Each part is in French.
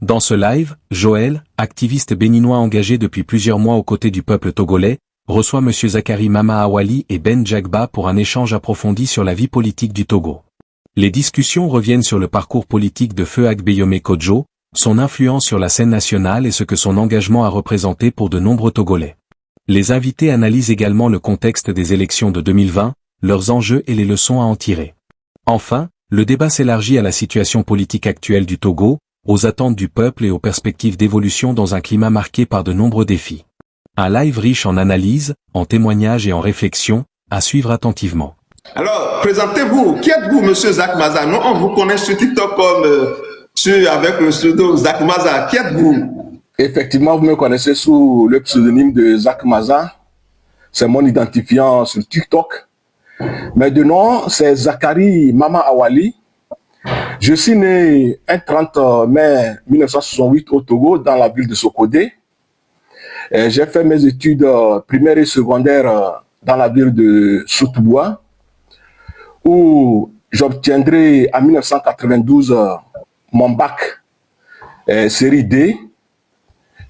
Dans ce live, Joël, activiste béninois engagé depuis plusieurs mois aux côtés du peuple togolais, reçoit M. Zakari Mama Awali et Ben Djagba pour un échange approfondi sur la vie politique du Togo. Les discussions reviennent sur le parcours politique de Feu Agbeyome Kodjo, son influence sur la scène nationale et ce que son engagement a représenté pour de nombreux Togolais. Les invités analysent également le contexte des élections de 2020, leurs enjeux et les leçons à en tirer. Enfin, le débat s'élargit à la situation politique actuelle du Togo, aux attentes du peuple et aux perspectives d'évolution dans un climat marqué par de nombreux défis. Un live riche en analyses, en témoignages et en réflexions, à suivre attentivement. Alors, présentez-vous. Qui êtes-vous, monsieur Zak Maza? Nous, on vous connaît sur TikTok comme avec le pseudo Zak Maza. Qui êtes-vous? Effectivement, vous me connaissez sous le pseudonyme de Zak Maza. C'est mon identifiant sur TikTok. Mais de nom, c'est Zakari Mama Awali. Je suis né un 30 mai 1968 au Togo, dans la ville de Sokodé. J'ai fait mes études primaires et secondaires dans la ville de Soutouboua, où j'obtiendrai en 1992 mon bac série D,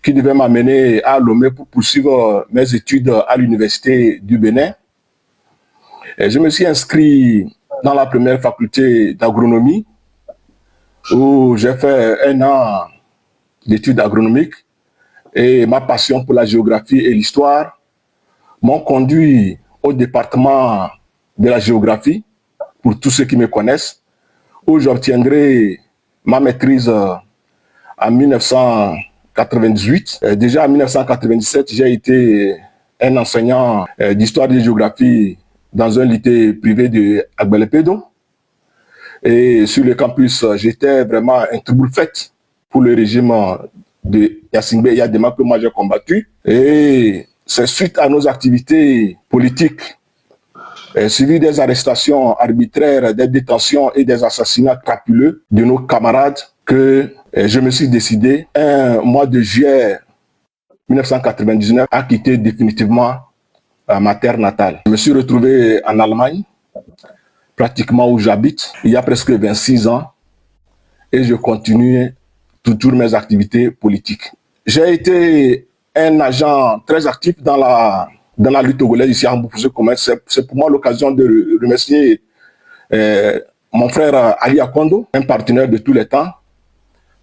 qui devait m'amener à Lomé pour poursuivre mes études à l'université du Bénin. Je me suis inscrit dans la première faculté d'agronomie, où j'ai fait un an d'études agronomiques, et ma passion pour la géographie et l'histoire m'ont conduit au département de la géographie, pour tous ceux qui me connaissent, où j'obtiendrai ma maîtrise en 1998. Déjà en 1997, j'ai été un enseignant d'histoire et de géographie dans un lycée privé de Agbelepedo. Et sur le campus, j'étais vraiment un trouble-fête pour le régime de Yassingbe Yadema que moi j'ai combattu. Et c'est suite à nos activités politiques, suivi des arrestations arbitraires, des détentions et des assassinats crapuleux de nos camarades, que je me suis décidé, un mois de juillet 1999, à quitter définitivement ma terre natale. Je me suis retrouvé en Allemagne, pratiquement où j'habite, il y a presque 26 ans, et je continue toujours mes activités politiques. J'ai été un agent très actif dans la lutte togolaise ici à Mboupouzé-Commerce. C'est pour moi l'occasion de remercier mon frère Ali Akondo, un partenaire de tous les temps,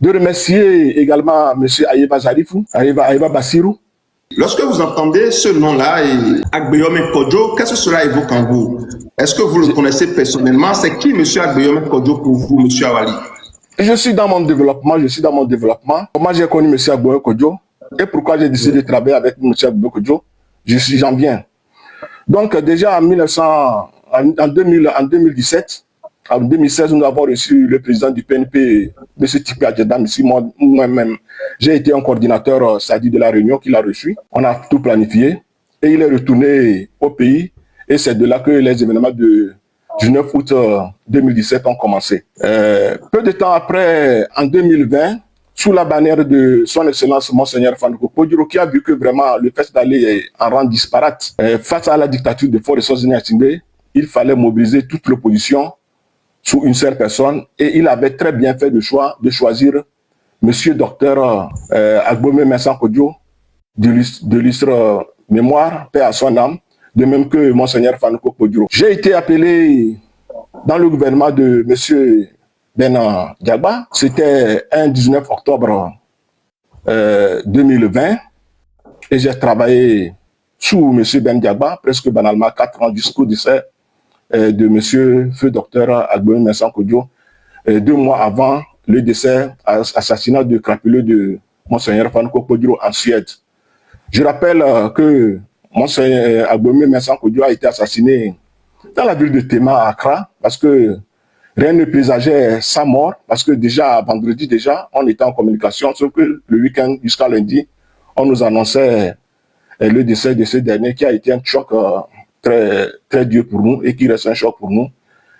de remercier également M. Ayeba Zarifou, Ayeba Bassirou. Lorsque vous entendez ce nom-là, Agbeyome Kodjo, qu'est-ce que cela évoque en vous? Est-ce que vous le connaissez personnellement? C'est qui M. Agbeyome Kodjo pour vous, M. Awali? Je suis dans mon développement. Comment j'ai connu M. Agbeyome Kodjo et pourquoi j'ai décidé de travailler avec M. Agbeyome Kodjo? J'en viens. Donc déjà en 2017, en 2016, nous avons reçu le président du PNP, M. Tipi Adjedam, ici, moi-même. J'ai été un coordinateur SADI de la Réunion qu'il a reçu. On a tout planifié et il est retourné au pays. Et c'est de là que les événements du 9 août 2017 ont commencé. Peu de temps après, en 2020, sous la bannière de son Excellence Monseigneur Fanouko Podjoro, qui a vu que vraiment le fait d'aller en rang disparate face à la dictature de Faure Sozini-Atingbe, il fallait mobiliser toute l'opposition sous une seule personne, et il avait très bien fait le choix de choisir Monsieur Docteur Agbeyome Mensah Kodjo, de l'illustre mémoire, paix à son âme, de même que Monseigneur Fanouko Podjoro. J'ai été appelé dans le gouvernement de Monsieur Ben Djagba. C'était un 19 octobre 2020, et j'ai travaillé sous Monsieur Ben Djagba presque banalement 4 ans jusqu'au décès de Monsieur Feu Docteur Agbeyome Mensah Kodjo, 2 mois avant le décès, assassinat de crapuleux de Monseigneur Fanouko Podjoro en Suède. Je rappelle que Monseigneur Agbeyome Mensah Kodjo a été assassiné dans la ville de Tema à Accra, parce que rien ne présageait sa mort, parce que déjà, vendredi déjà, on était en communication, sauf que le week-end jusqu'à lundi, on nous annonçait le décès de ce dernier, qui a été un choc très, très dur pour nous et qui reste un choc pour nous.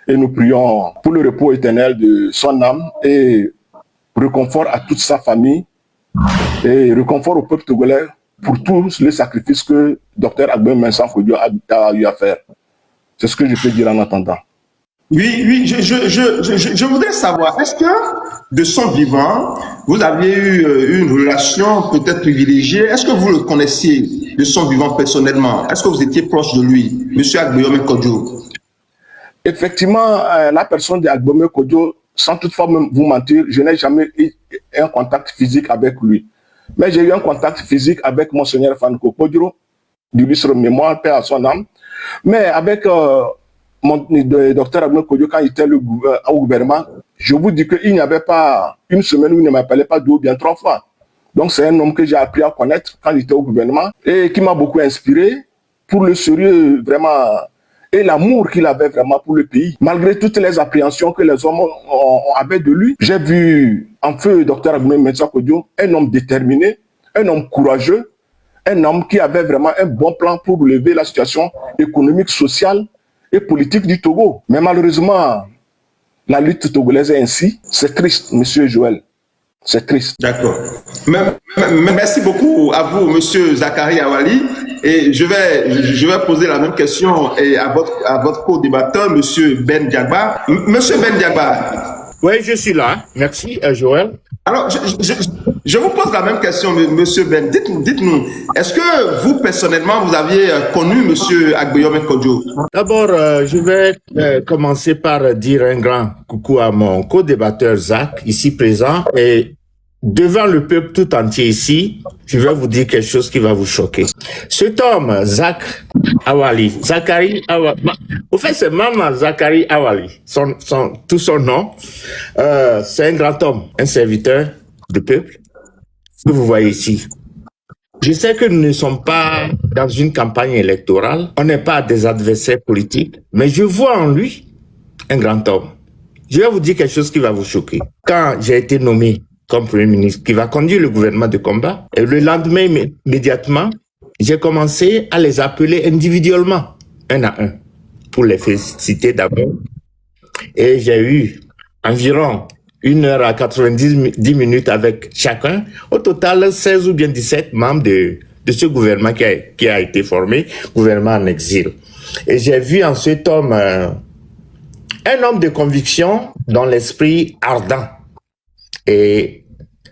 Et nous prions pour le repos éternel de son âme et réconfort à toute sa famille et réconfort au peuple togolais pour tous les sacrifices que Dr Agbeyome Mensah Kodjo a eu à faire. C'est ce que je peux dire en attendant. Oui, oui, je voudrais savoir, est-ce que de son vivant, vous aviez eu une relation peut-être privilégiée? Est-ce que vous le connaissiez de son vivant personnellement? Est-ce que vous étiez proche de lui, Monsieur Agbeome Kodjo? Effectivement, la personne d'Agbome Kodjo, sans toutefois vous mentir, je n'ai jamais eu un contact physique avec lui. Mais j'ai eu un contact physique avec Monseigneur Fanko Kodjo, du lustre mémoire, paix à son âme. Mais avec le docteur Agbome Kodjo, quand il était au gouvernement, je vous dis qu'il n'y avait pas une semaine où il ne m'appelait pas 2 ou bien 3 fois. Donc c'est un homme que j'ai appris à connaître quand il était au gouvernement et qui m'a beaucoup inspiré pour le sérieux vraiment et l'amour qu'il avait vraiment pour le pays. Malgré toutes les appréhensions que les hommes avaient de lui, j'ai vu en feu Dr Agbome Kodjo un homme déterminé, un homme courageux, un homme qui avait vraiment un bon plan pour relever la situation économique, sociale et politique du Togo. Mais malheureusement, la lutte togolaise est ainsi. C'est triste, monsieur Joël. C'est triste. D'accord. Merci beaucoup à vous, monsieur Zakari Awali. Et je vais poser la même question à votre co-débatteur, monsieur Ben Diagba. Monsieur Ben Diagba. Oui, je suis là. Merci, Joël. Alors, je vous pose la même question, monsieur Ben. Dites-nous, est-ce que vous, personnellement, vous aviez connu monsieur Agbeome Kodjo? D'abord, je vais commencer par dire un grand coucou à mon co-débatteur Zach, ici présent. Et devant le peuple tout entier ici, je vais vous dire quelque chose qui va vous choquer. Cet homme, Zach Awali, Zakari Awali, au fait c'est Maman Zakari Awali, tout son nom, c'est un grand homme, un serviteur du peuple, que vous voyez ici. Je sais que nous ne sommes pas dans une campagne électorale, on n'est pas des adversaires politiques, mais je vois en lui un grand homme. Je vais vous dire quelque chose qui va vous choquer. Quand j'ai été nommé comme Premier ministre, qui va conduire le gouvernement de combat. Et le lendemain, immédiatement, j'ai commencé à les appeler individuellement, un à un, pour les féliciter d'abord. Et j'ai eu environ 1 heure à 90 minutes avec chacun. Au total, 16 ou bien 17 membres de ce gouvernement qui a été formé, gouvernement en exil. Et j'ai vu en cet homme un homme de conviction dans l'esprit ardent. Et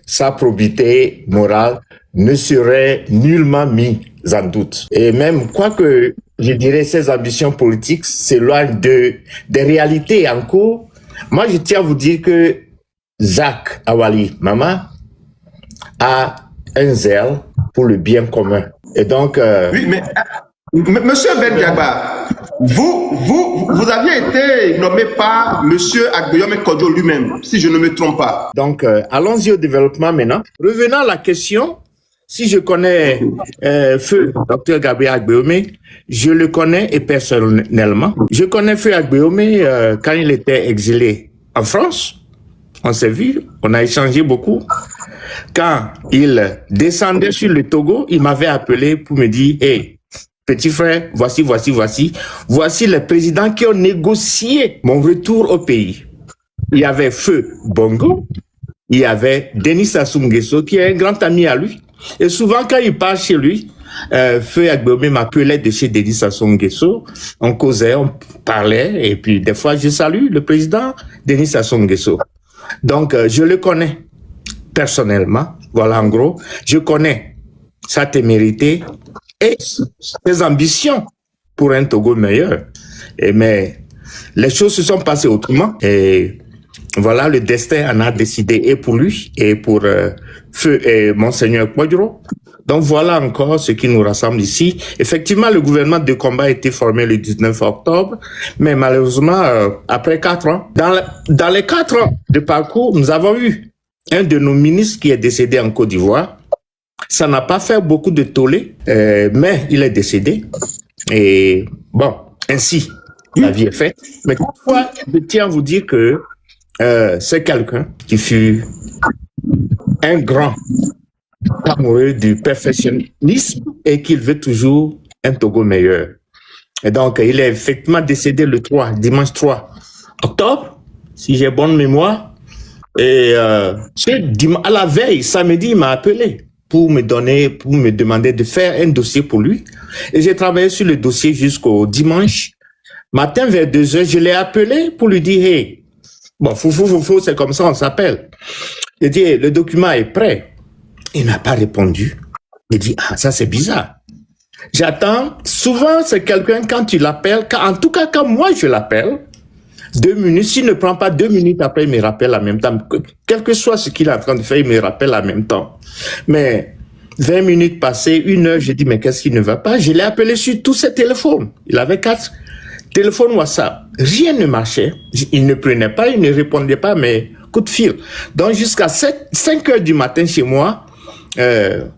sa probité morale ne serait nullement mise en doute. Et même, quoique, je dirais, ses ambitions politiques s'éloignent des réalités en cours, moi, je tiens à vous dire que Zach Awali Mama a un zèle pour le bien commun. Et donc... Oui, mais monsieur Ben Diagba, vous aviez été nommé par monsieur Agbeome Kodjo lui-même, si je ne me trompe pas. Donc, allons-y au développement maintenant. Revenons à la question, si je connais Feu Dr Gabriel Agbeome, je le connais et personnellement. Je connais Feu Agbeome quand il était exilé en France. On s'est vu, on a échangé beaucoup. Quand il descendait sur le Togo, il m'avait appelé pour me dire « Hey, petit frère, voici les présidents qui ont négocié mon retour au pays. » Il y avait Feu Bongo, il y avait Denis Sassou Nguesso, qui est un grand ami à lui. Et souvent, quand il part chez lui, Feu Agbeome m'appelait de chez Denis Sassou Nguesso. On causait, on parlait, et puis des fois, je salue le président Denis Sassou Nguesso. Donc, je le connais personnellement. Voilà, en gros, je connais sa témérité et ses ambitions pour un Togo meilleur. Mais les choses se sont passées autrement. Et voilà, le destin en a décidé et pour lui et pour Feu et Monseigneur Kodjo. Donc voilà encore ce qui nous rassemble ici. Effectivement, le gouvernement de combat a été formé le 19 octobre, mais malheureusement, après 4 ans, dans les 4 ans de parcours, nous avons eu un de nos ministres qui est décédé en Côte d'Ivoire. Ça n'a pas fait beaucoup de tollé, mais il est décédé. Et bon, ainsi, la vie est faite. Mais toutefois, je tiens à vous dire que c'est quelqu'un qui fut un grand amoureux du perfectionnisme et qu'il veut toujours un Togo meilleur. Et donc, il est effectivement décédé le dimanche 3 octobre, si j'ai bonne mémoire. Et à la veille, samedi, il m'a appelé pour me demander de faire un dossier pour lui. Et j'ai travaillé sur le dossier jusqu'au dimanche Matin vers 2 heures, je l'ai appelé pour lui dire, hey, bon, Foufou, c'est comme ça, on s'appelle. J'ai dit, hey, le document est prêt. Il n'a pas répondu. J'ai dit, ah, ça c'est bizarre. J'attends. Souvent, c'est quelqu'un, quand tu l'appelles, en tout cas, quand moi je l'appelle, 2 minutes, s'il ne prend pas 2 minutes après, il me rappelle en même temps. Quel que soit ce qu'il est en train de faire, il me rappelle en même temps. Mais 20 minutes passées, 1 heure, j'ai dit, mais qu'est-ce qui ne va pas? Je l'ai appelé sur tous ses téléphones. Il avait 4 téléphones WhatsApp. Rien ne marchait. Il ne prenait pas, il ne répondait pas à mes coups de fil. Donc, jusqu'à 5 heures du matin chez moi,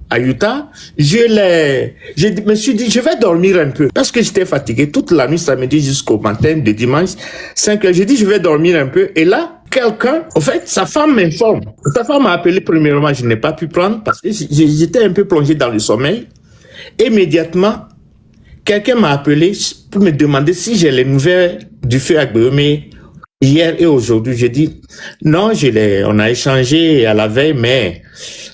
à Utah, je me suis dit, je vais dormir un peu. Parce que j'étais fatigué toute la nuit, samedi jusqu'au matin de dimanche, 5 heures. J'ai dit, je vais dormir un peu. Et là, quelqu'un, en fait, sa femme m'informe. Sa femme m'a appelé premièrement, je n'ai pas pu prendre parce que j'étais un peu plongé dans le sommeil. Immédiatement, quelqu'un m'a appelé pour me demander si j'ai les nouvelles du feu Agbeomé hier et aujourd'hui. J'ai dit, non, on a échangé à la veille, mais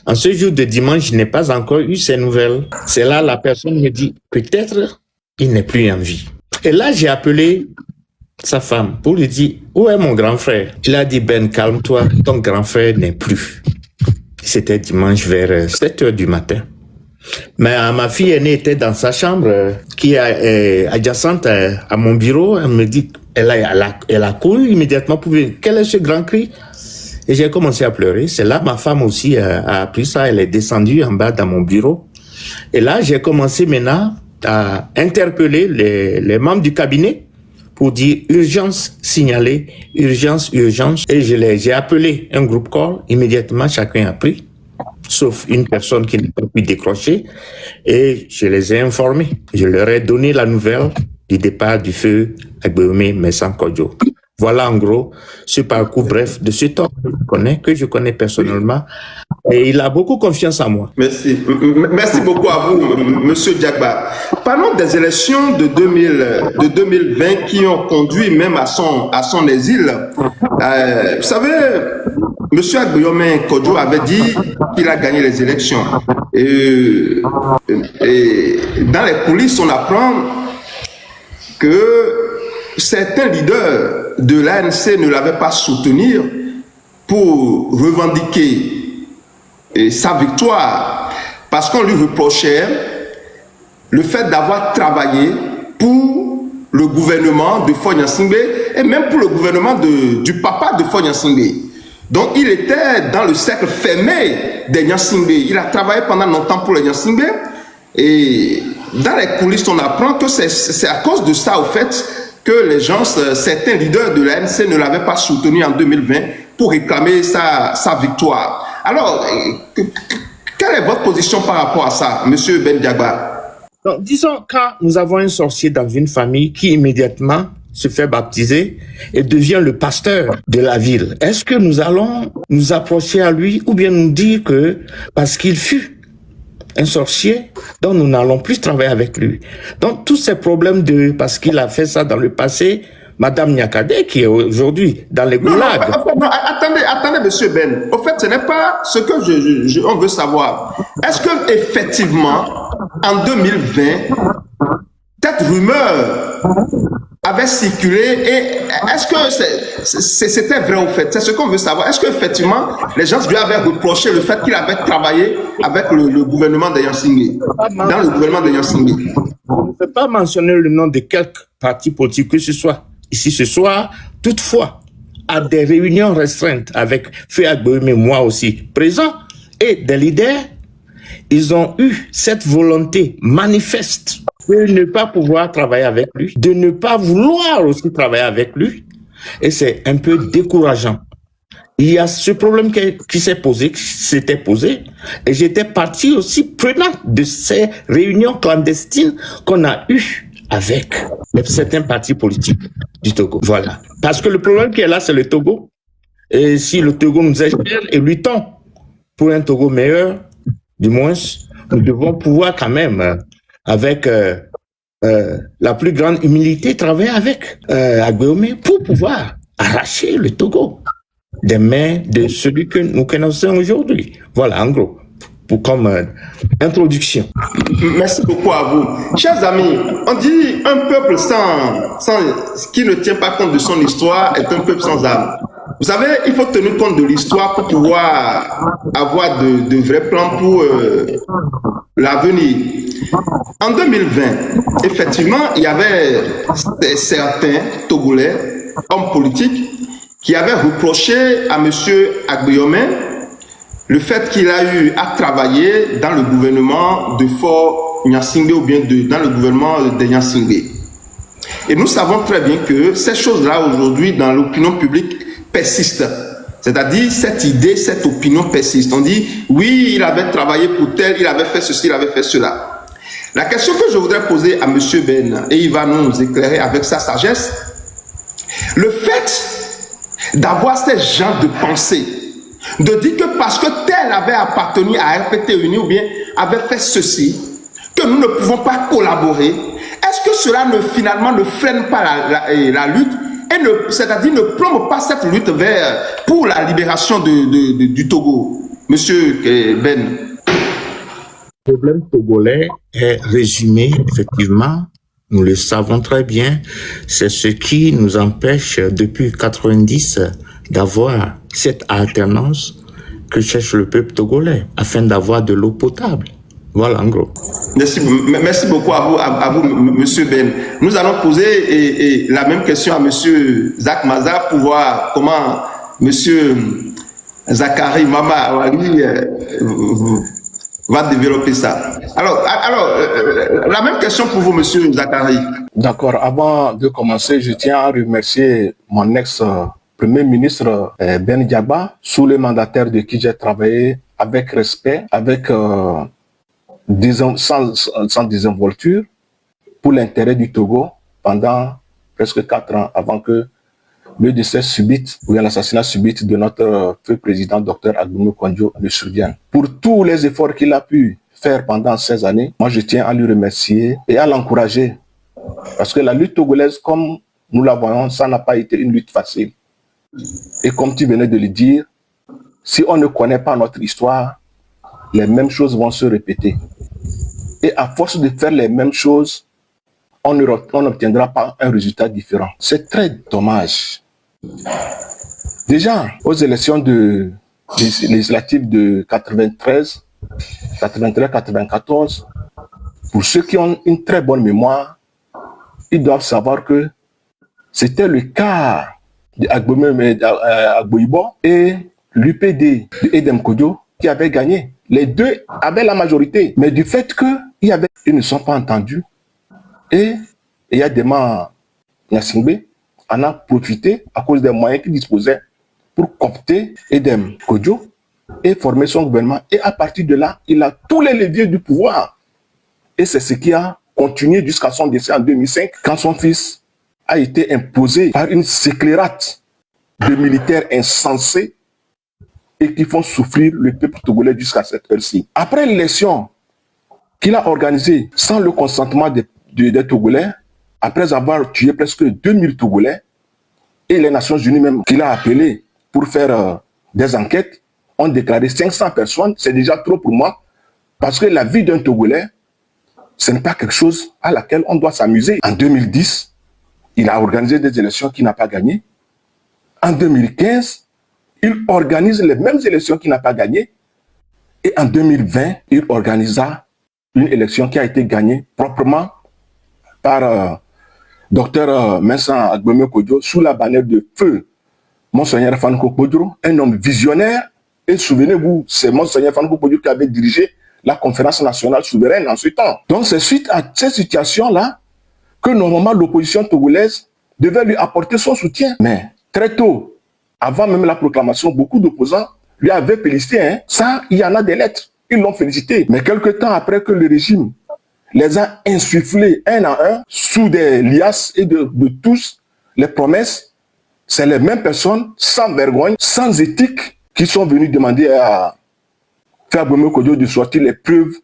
en ce jour de dimanche, je n'ai pas encore eu ces nouvelles. C'est là, la personne me dit, peut-être, il n'est plus en vie. Et là, j'ai appelé sa femme pour lui dire, où est mon grand frère? Il a dit, Ben, calme-toi, ton grand frère n'est plus. C'était dimanche vers 7 heures du matin. Mais ma fille aînée était dans sa chambre, qui est adjacente à mon bureau. Elle me dit, elle a couru immédiatement pour dire, quel est ce grand cri? Et j'ai commencé à pleurer. C'est là, ma femme aussi a appris ça. Elle est descendue en bas dans mon bureau. Et là, j'ai commencé maintenant à interpeller les membres du cabinet pour dire urgence signalée, urgence, urgence. Et j'ai appelé un groupe call. Immédiatement, chacun a pris, sauf une personne qui n'a pas pu décrocher. Et je les ai informés. Je leur ai donné la nouvelle du départ du feu Agbeomé Mensah Kodjo. Voilà en gros ce parcours bref de cet homme que je connais personnellement, et il a beaucoup confiance en moi. Merci. Merci beaucoup à vous, Monsieur Diagba. Parlons des élections de 2020 qui ont conduit même à son exil. Vous savez, Monsieur Agbeomé Kodjo avait dit qu'il a gagné les élections. Et dans les coulisses, on apprend que certains leaders de l'ANC ne l'avaient pas soutenu pour revendiquer sa victoire, parce qu'on lui reprochait le fait d'avoir travaillé pour le gouvernement de Faure Gnassingbé et même pour le gouvernement du papa de Faure Gnassingbé. Donc il était dans le cercle fermé des Gnassingbé. Il a travaillé pendant longtemps pour les Gnassingbé, et dans les coulisses on apprend que c'est à cause de ça au fait que les gens, certains leaders de l'ANC ne l'avaient pas soutenu en 2020 pour réclamer sa victoire. Alors, quelle est votre position par rapport à ça, Monsieur Ben Diagba? Donc, disons, quand nous avons un sorcier dans une famille qui immédiatement se fait baptiser et devient le pasteur de la ville, est-ce que nous allons nous approcher à lui ou bien nous dire que parce qu'il fut un sorcier, donc nous n'allons plus travailler avec lui. Donc tous ces problèmes parce qu'il a fait ça dans le passé, Madame Niakade qui est aujourd'hui dans les goulags. Non, attendez, Monsieur Ben. Au fait, ce n'est pas ce que on veut savoir. Est-ce que effectivement, en 2020, cette rumeur avait circulé, et est-ce que c'était vrai au fait? C'est ce qu'on veut savoir. Est-ce qu'effectivement, les gens lui avaient reproché le fait qu'il avait travaillé avec le gouvernement de Gnassingbé, dans le gouvernement de Gnassingbé? Je ne peux pas mentionner le nom de quelques partis politiques que ce soit ici ce soir. Toutefois, à des réunions restreintes avec Feu Agbeomé, moi aussi présent, et des leaders, ils ont eu cette volonté manifeste de ne pas pouvoir travailler avec lui, de ne pas vouloir aussi travailler avec lui. Et c'est un peu décourageant. Il y a ce problème qui s'était posé, et j'étais parti aussi prenant de ces réunions clandestines qu'on a eues avec certains partis politiques du Togo. Voilà. Parce que le problème qui est là, c'est le Togo. Et si le Togo nous est cher et luttons pour un Togo meilleur, du moins, nous devons pouvoir quand même, avec la plus grande humilité, travailler avec Agbeomé pour pouvoir arracher le Togo des mains de celui que nous connaissons aujourd'hui. Voilà, en gros. comme introduction. Merci beaucoup à vous. Chers amis, on dit un peuple qui ne tient pas compte de son histoire est un peuple sans âme. Vous savez, il faut tenir compte de l'histoire pour pouvoir avoir de vrais plans pour l'avenir. En 2020, effectivement, il y avait certains Togolais, hommes politiques, qui avaient reproché à M. Agbeyome le fait qu'il a eu à travailler dans le gouvernement de Fort Nyansingbe ou bien dans le gouvernement de Nyansingbe. Et nous savons très bien que ces choses-là aujourd'hui dans l'opinion publique persistent. C'est-à-dire cette idée, cette opinion persiste. On dit oui, il avait travaillé pour tel, il avait fait ceci, il avait fait cela. La question que je voudrais poser à M. Ben, et il va nous éclairer avec sa sagesse, le fait d'avoir ces genres de pensée, de dire que parce que tel avait appartenu à RPT Uni ou bien avait fait ceci, que nous ne pouvons pas collaborer, est-ce que cela finalement ne freine pas la lutte et c'est-à-dire ne plombe pas cette lutte pour la libération du Togo, Monsieur Ben? Le problème togolais est résumé, effectivement, nous le savons très bien, c'est ce qui nous empêche depuis 90 d'avoir cette alternance que cherche le peuple togolais afin d'avoir de l'eau potable. Voilà, en gros. Merci beaucoup à vous, Monsieur Ben. Nous allons poser la même question à Monsieur Zach Maza pour voir comment Monsieur Zakari Mama Awali va développer ça. Alors, la même question pour vous, Monsieur Zakari. D'accord. Avant de commencer, je tiens à remercier mon ex-premier ministre Ben Diaba, sous le mandataire de qui j'ai travaillé avec respect, avec sans désinvolture, pour l'intérêt du Togo pendant presque 4 ans avant que le décès subit ou l'assassinat subit de notre feu président, Dr Agbeyome Kodjo, ne survienne. Pour tous les efforts qu'il a pu faire pendant ces années, moi je tiens à lui remercier et à l'encourager. Parce que la lutte togolaise, comme nous la voyons, ça n'a pas été une lutte facile. Et comme tu venais de le dire, si on ne connaît pas notre histoire, les mêmes choses vont se répéter. Et à force de faire les mêmes choses, on n'obtiendra pas un résultat différent. C'est très dommage. Déjà, aux élections législatives de 93-94, pour ceux qui ont une très bonne mémoire, ils doivent savoir que c'était le cas d'Agbeyome et l'UPD de Edem Kodjo qui avaient gagné. Les deux avaient la majorité, mais du fait qu'ils ne sont pas entendus, et il y a des membres Nyansingbe en a profité à cause des moyens qu'il disposait pour coopter Edem Kodjo et former son gouvernement. Et à partir de là, il a tous les leviers du pouvoir. Et c'est ce qui a continué jusqu'à son décès en 2005, quand son fils a été imposé par une scélérate de militaires insensés et qui font souffrir le peuple togolais jusqu'à cette heure-ci. Après l'élection qu'il a organisée sans le consentement des Togolais, après avoir tué presque 2000 Togolais, et les Nations Unies même qu'il a appelé pour faire des enquêtes, ont déclaré 500 personnes, c'est déjà trop pour moi, parce que la vie d'un Togolais, ce n'est pas quelque chose à laquelle on doit s'amuser. En 2010, il a organisé des élections qu'il n'a pas gagnées. En 2015, il organise les mêmes élections qu'il n'a pas gagnées. Et en 2020, il organisa une élection qui a été gagnée proprement par Dr Vincent Agbeyome Kodjo sous la bannière de feu Monseigneur Fanko Kodjo, un homme visionnaire. Et souvenez-vous, c'est Monseigneur Fanko Kodjo qui avait dirigé la conférence nationale souveraine en ce temps. Donc c'est suite à cette situation-là que normalement l'opposition togolaise devait lui apporter son soutien. Mais très tôt, avant même la proclamation, beaucoup d'opposants lui avaient félicité. Hein. Ça, il y en a des lettres. Ils l'ont félicité. Mais quelque temps après que le régime les a insufflés un à un sous des liasses et de tous les promesses, c'est les mêmes personnes sans vergogne, sans éthique, qui sont venues demander à Agbeyome Kodjo de sortir les preuves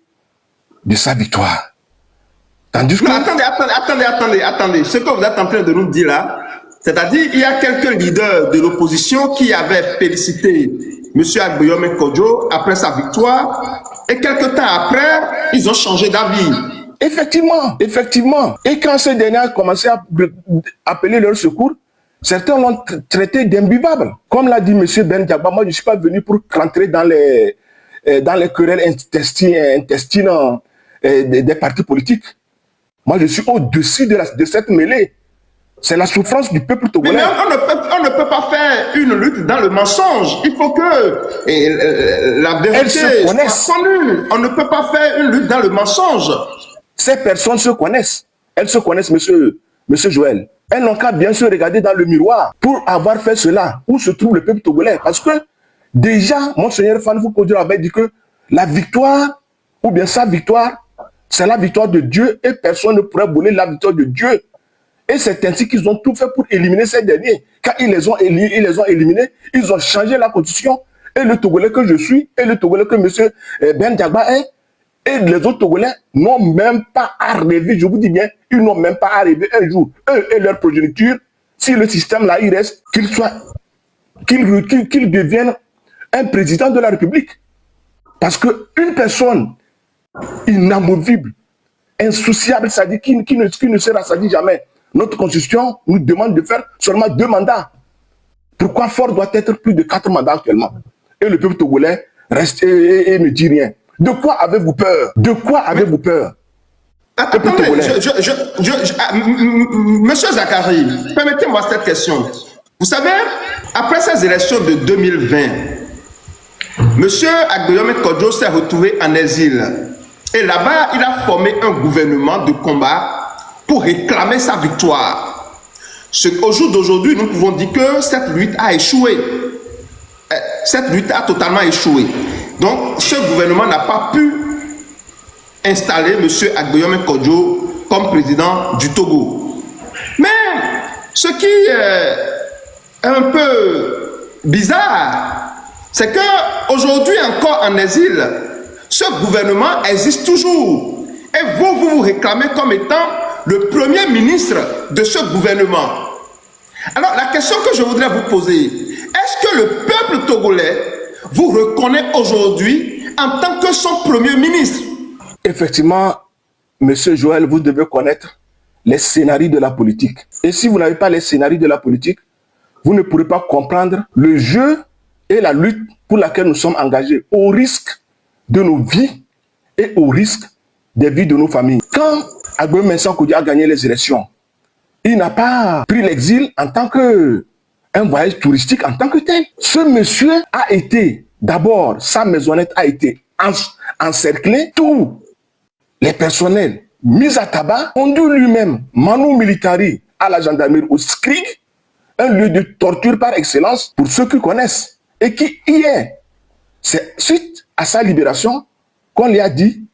de sa victoire. Tandis que... Attendez. Ce que vous êtes en train de nous dire là, c'est-à-dire il y a quelques leaders de l'opposition qui avaient félicité M. Agbeyome Kodjo après sa victoire et quelque temps après, ils ont changé d'avis. Effectivement, effectivement. Et quand ces derniers ont commencé à appeler leur secours, certains l'ont traité d'imbuvable. Comme l'a dit M. Ben Djagba, moi je ne suis pas venu pour rentrer dans les querelles intestines des partis politiques. Moi je suis au-dessus de cette mêlée. C'est la souffrance du peuple togolais. Mais on ne peut pas faire une lutte dans le mensonge. Il faut que la vérité soit connue. On ne peut pas faire une lutte dans le mensonge. Ces personnes se connaissent. Elles se connaissent, monsieur Joël. Elles n'ont qu'à bien se regarder dans le miroir pour avoir fait cela. Où se trouve le peuple togolais? Parce que déjà, Monseigneur Fanfou Kodjo avait dit que la victoire, ou bien sa victoire, c'est la victoire de Dieu et personne ne pourrait voler la victoire de Dieu. Et c'est ainsi qu'ils ont tout fait pour éliminer ces derniers. Quand ils les ont éliminés, ils ont changé la constitution. Et le Togolais que je suis, et le Togolais que M. Ben Djagba est, et les autres Togolais n'ont même pas à rêver, je vous dis bien, ils n'ont même pas à rêver un jour, eux et leur progéniture, si le système là, il reste, qu'ils deviennent un président de la République. Parce qu'une personne inamovible, insouciable, c'est-à-dire qui ne se rassadie jamais, notre constitution nous demande de faire seulement 2 mandats. Pourquoi fort doit être plus de 4 mandats actuellement? Et le peuple togolais reste et ne dit rien. De quoi avez-vous peur? De quoi avez-vous peur? Attendez, Monsieur Zakari, permettez-moi cette question. Vous savez, après ces élections de 2020, Monsieur Agbeyomi Kodjo s'est retrouvé en exil. Et là-bas, il a formé un gouvernement de combat pour réclamer sa victoire. Au jour d'aujourd'hui, nous pouvons dire que cette lutte a échoué. Cette lutte a totalement échoué. Donc, ce gouvernement n'a pas pu installer M. Agbeyomi Kodjo comme président du Togo. Mais ce qui est un peu bizarre, c'est qu'aujourd'hui encore en exil, ce gouvernement existe toujours. Et vous vous réclamez comme étant le premier ministre de ce gouvernement. Alors, la question que je voudrais vous poser, est-ce que le peuple togolais vous reconnaît aujourd'hui en tant que son premier ministre? Effectivement, Monsieur Joël, vous devez connaître les scénarios de la politique. Et si vous n'avez pas les scénarios de la politique, vous ne pourrez pas comprendre le jeu et la lutte pour laquelle nous sommes engagés, au risque de nos vies et au risque des vies de nos familles. Quand Agbeyomi Kodjo a gagné les élections, il n'a pas pris l'exil en tant que un voyage touristique en tant que tel. Ce monsieur a été, d'abord, sa maisonnette a été encerclée, tous les personnels mis à tabac, conduit lui-même, Manu Militari, à la gendarmerie au SCRIG, un lieu de torture par excellence pour ceux qui connaissent. Et qui y est. C'est suite à sa libération qu'on lui a dit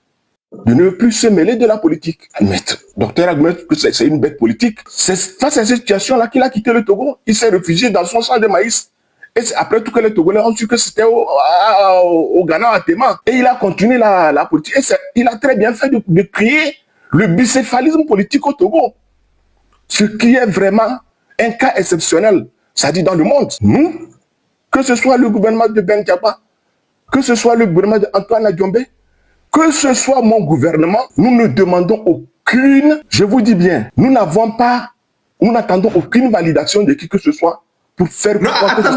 de ne plus se mêler de la politique. Admettre, docteur Agbeyomi, c'est une bête politique. C'est face à cette situation-là qu'il a quitté le Togo. Il s'est réfugié dans son champ de maïs. Et c'est après tout que les Togolais ont su que c'était au Ghana, à Tema. Et il a continué la politique. Et il a très bien fait de créer le bicéphalisme politique au Togo. Ce qui est vraiment un cas exceptionnel, c'est-à-dire dans le monde. Nous, que ce soit le gouvernement de Ben Djagba, que ce soit le gouvernement d'Antoine Adjombe, que ce soit mon gouvernement, nous ne demandons aucune, je vous dis bien, nous n'attendons aucune validation de qui que ce soit pour faire non, attendez,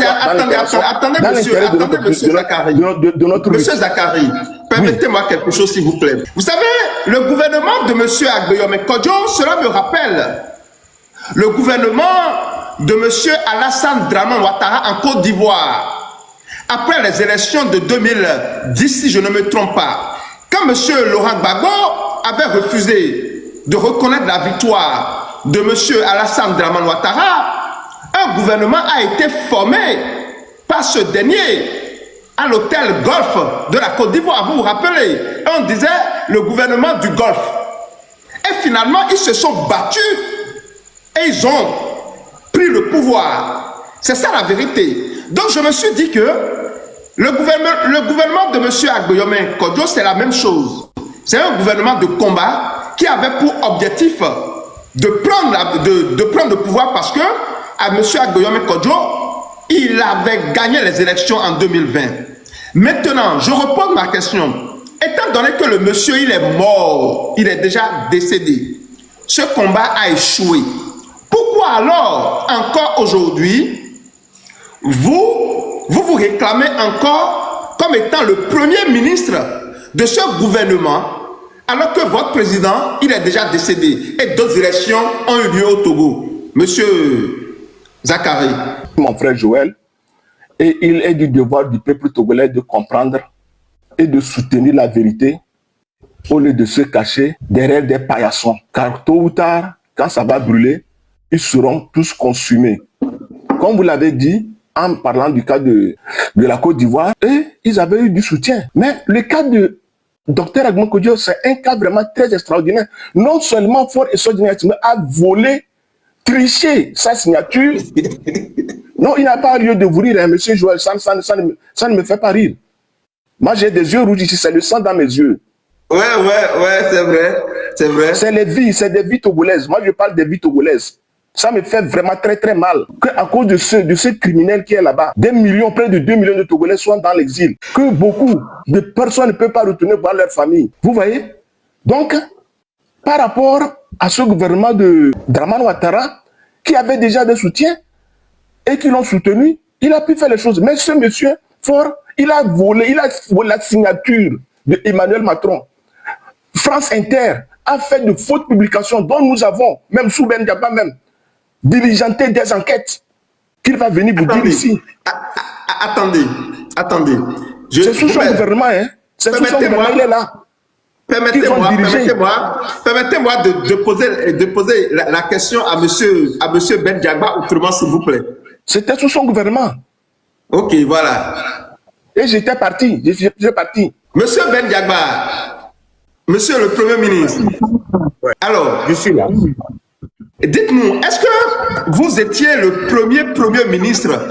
monsieur Zakari. Monsieur Zakari, permettez-moi quelque chose, s'il vous plaît. Vous savez, le gouvernement de monsieur Agbeyomi Kodjo, cela me rappelle le gouvernement de monsieur Alassane Dramane Ouattara en Côte d'Ivoire. Après les élections de 2010, si je ne me trompe pas, quand monsieur Laurent Gbagbo avait refusé de reconnaître la victoire de monsieur Alassane Dramane Ouattara, un gouvernement a été formé par ce dernier à l'hôtel Golfe de la Côte d'Ivoire. Vous vous rappelez? On disait le gouvernement du Golfe. Et finalement, ils se sont battus et ils ont pris le pouvoir. C'est ça la vérité. Donc je me suis dit que le gouvernement de M. Agbeyomi Kodjo, c'est la même chose. C'est un gouvernement de combat qui avait pour objectif de prendre le pouvoir parce que à M. Agbeyomi Kodjo, il avait gagné les élections en 2020. Maintenant, je repose ma question. Étant étant donné que le monsieur, il est mort, il est déjà décédé, ce combat a échoué. Pourquoi alors, encore aujourd'hui, vous réclamez encore comme étant le premier ministre de ce gouvernement, alors que votre président, il est déjà décédé et d'autres élections ont eu lieu au Togo? Monsieur Zakari. Mon frère Joël, et il est du devoir du peuple togolais de comprendre et de soutenir la vérité au lieu de se cacher derrière des paillassons. Car tôt ou tard, quand ça va brûler, ils seront tous consumés. Comme vous l'avez dit, en parlant du cas de la Côte d'Ivoire, ils avaient eu du soutien. Mais le cas de Dr Agbo Kodjo, c'est un cas vraiment très extraordinaire. Non seulement Faure Essoe-Djinnia a volé, triché sa signature. Non, il n'a pas lieu de vous rire, hein, monsieur Joël, ça ne me fait pas rire. Moi, j'ai des yeux rouges ici, c'est le sang dans mes yeux. Ouais, c'est vrai, c'est vrai. C'est les vies, c'est des vies togolaises. Moi, je parle des vies togolaises. Ça me fait vraiment très très mal qu'à cause de ce criminel qui est là-bas, des millions, près de 2 millions de Togolais soient dans l'exil, que beaucoup de personnes ne peuvent pas retourner voir leur famille. Vous voyez? Donc, par rapport à ce gouvernement de Dramane Ouattara, qui avait déjà des soutiens et qui l'ont soutenu, il a pu faire les choses. Mais ce monsieur Faure, il a volé la signature de Emmanuel Macron. France Inter a fait de fausses publications dont nous avons, même sous Ben Diaba même, diligenté des enquêtes qu'il va venir vous dire ici. Attendez. C'est sous son gouvernement, hein. C'est sous son gouvernement, il est là. Permettez-moi de poser la question à monsieur Ben Diaba autrement, s'il vous plaît. C'était sous son gouvernement. Ok, voilà. Et j'étais parti, j'ai parti. Monsieur Ben Diaba, monsieur le Premier ministre, alors, Je suis là. dites-nous, est-ce que vous étiez le premier ministre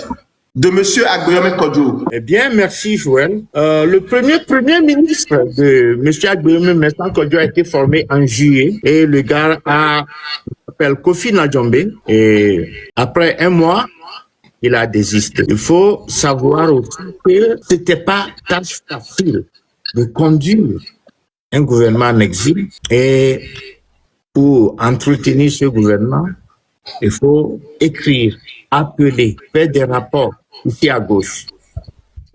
de monsieur Agbeome Kodjo? Eh bien, merci Joël. Le premier ministre de monsieur Agbeome Messan Kodjo a été formé en juillet et le gars s'appelle Kofi Nadjombe et après un mois, il a désisté. Il faut savoir aussi que c'était pas tâche facile de conduire un gouvernement en exil et pour entretenir ce gouvernement, il faut écrire, appeler, faire des rapports ici à gauche.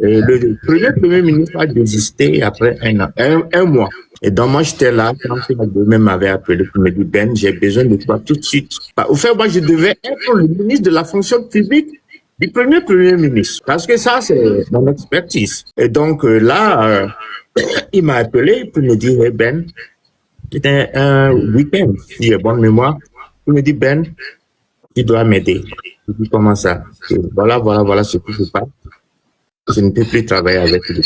Et le premier ministre a désisté après un mois. Et donc moi j'étais là quand il m'avait appelé pour me dire Ben, j'ai besoin de toi tout de suite. Au fait, moi je devais être le ministre de la fonction publique du premier ministre, parce que ça c'est mon expertise. Et donc là, il m'a appelé pour me dire hey Ben, c'était un week-end, si j'ai bonne mémoire. Il me dit Ben, tu dois m'aider. Je dis comment ça? Voilà ce que je passe. Je ne peux plus travailler avec lui.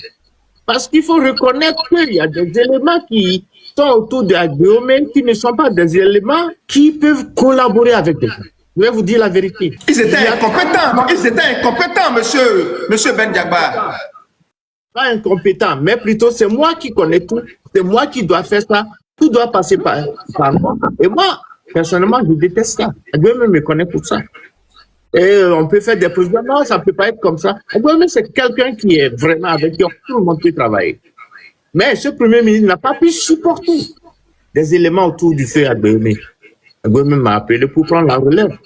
Parce qu'il faut reconnaître qu'il y a des éléments qui sont autour de Agbeome qui ne sont pas des éléments qui peuvent collaborer avec eux. Je vais vous dire la vérité. Ils étaient incompétents, monsieur Ben Diaba. Pas incompétents, mais plutôt c'est moi qui connais tout. C'est moi qui dois faire ça. Tout doit passer par moi. Et moi, personnellement, je déteste ça. Agbeome me connaît pour ça. Et on peut faire des projets. Non, ça ne peut pas être comme ça. Agbeome, c'est quelqu'un qui est vraiment avec qui tout le monde peut travailler. Mais ce premier ministre n'a pas pu supporter des éléments autour du feu Agbeome. Agbeome m'a appelé pour prendre la relève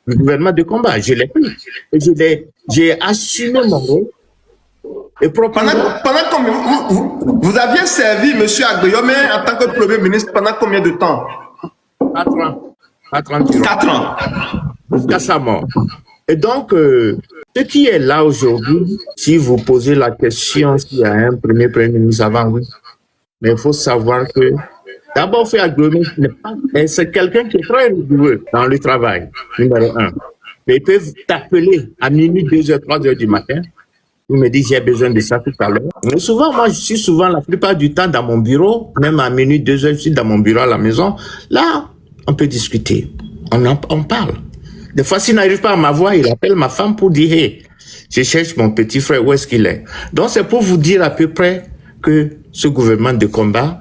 du gouvernement de combat. Je l'ai pris. Et j'ai assumé mon rôle. Et pendant que vous aviez servi M. Agbeome en tant que Premier ministre pendant combien de temps? 4 ans. 4 ans. Jusqu'à sa mort. Et donc, ce qui est là aujourd'hui, si vous posez la question s'il y a un premier ministre avant, oui. Mais il faut savoir que d'abord, fait Agbeome, c'est quelqu'un qui est très rigoureux dans le travail, numéro 1. Mais ils peuvent t'appeler à minuit, 2h, 3h du matin. Il me dit, j'ai besoin de ça tout à l'heure. Mais souvent, moi, je suis souvent la plupart du temps dans mon bureau, même à minuit, 2h, je suis dans mon bureau à la maison. Là, on peut discuter. On parle. Des fois, s'il n'arrive pas à m'avoir, il appelle ma femme pour dire, hey, je cherche mon petit frère, où est-ce qu'il est? Donc, c'est pour vous dire à peu près que ce gouvernement de combat,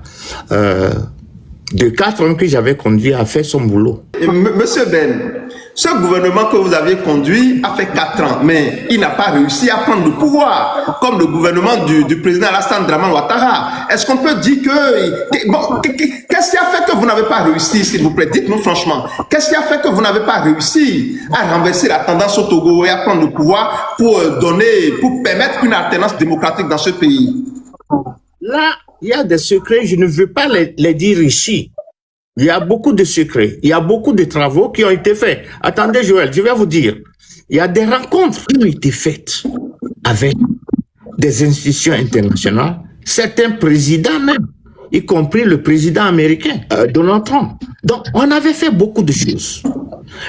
de 4 ans que j'avais conduit, a fait son boulot. Monsieur Ben, Ce gouvernement que vous avez conduit a fait 4 ans, mais il n'a pas réussi à prendre le pouvoir, comme le gouvernement du président Alassane Dramane Ouattara. Est-ce qu'on peut dire qu'est-ce qui a fait que vous n'avez pas réussi, s'il vous plaît? Dites-nous franchement. Qu'est-ce qui a fait que vous n'avez pas réussi à renverser la tendance au Togo et à prendre le pouvoir pour permettre une alternance démocratique dans ce pays? Là, il y a des secrets, je ne veux pas les dire ici. Il y a beaucoup de secrets, il y a beaucoup de travaux qui ont été faits. Attendez, Joël, je vais vous dire. Il y a des rencontres qui ont été faites avec des institutions internationales, certains présidents même, y compris le président américain, Donald Trump. Donc, on avait fait beaucoup de choses.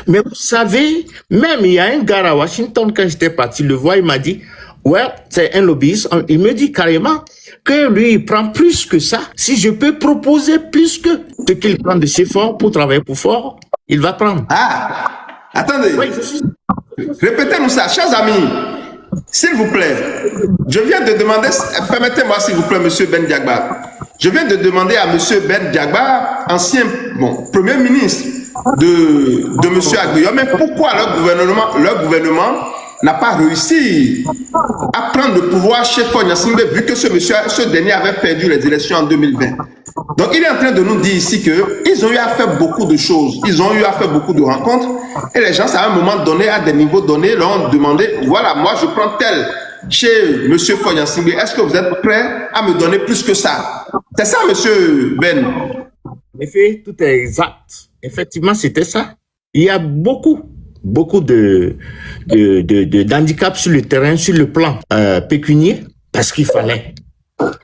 Mais vous savez, même il y a un gars à Washington, quand j'étais parti le voir, il m'a dit, ouais, c'est un lobbyiste. Il me dit carrément que lui, il prend plus que ça. Si je peux proposer plus que ce qu'il prend de chez Ford pour travailler pour Ford, il va prendre. Ah, attendez. Oui, Répétez-nous ça, chers amis. S'il vous plaît, je viens de demander, permettez-moi s'il vous plaît, monsieur Ben Diagba. Je viens de demander à monsieur Ben Diagba, ancien premier ministre de monsieur Agbeyom, mais pourquoi leur gouvernement n'a pas réussi à prendre le pouvoir chez Faure Gnassingbé, vu que ce dernier avait perdu les élections en 2020. Donc il est en train de nous dire ici qu'ils ont eu à faire beaucoup de choses, ils ont eu à faire beaucoup de rencontres, et les gens, à un moment donné, à des niveaux donnés, leur ont demandé, voilà, moi je prends tel chez M. Faure Gnassingbé, est-ce que vous êtes prêt à me donner plus que ça? C'est ça, M. Ben? En effet, tout est exact. Effectivement, c'était ça. Il y a beaucoup d'handicaps sur le terrain, sur le plan pécunier, parce qu'il fallait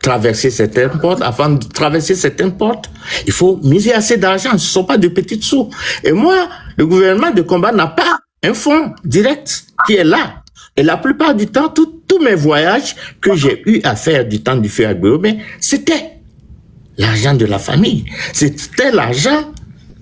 traverser certaines portes. Avant de traverser certaines portes, il faut miser assez d'argent. Ce ne sont pas de petites sous. Et moi, le gouvernement de combat n'a pas un fonds direct qui est là. Et la plupart du temps, tous mes voyages que j'ai eu à faire du temps du feu Agbeyom, c'était l'argent de la famille. C'était l'argent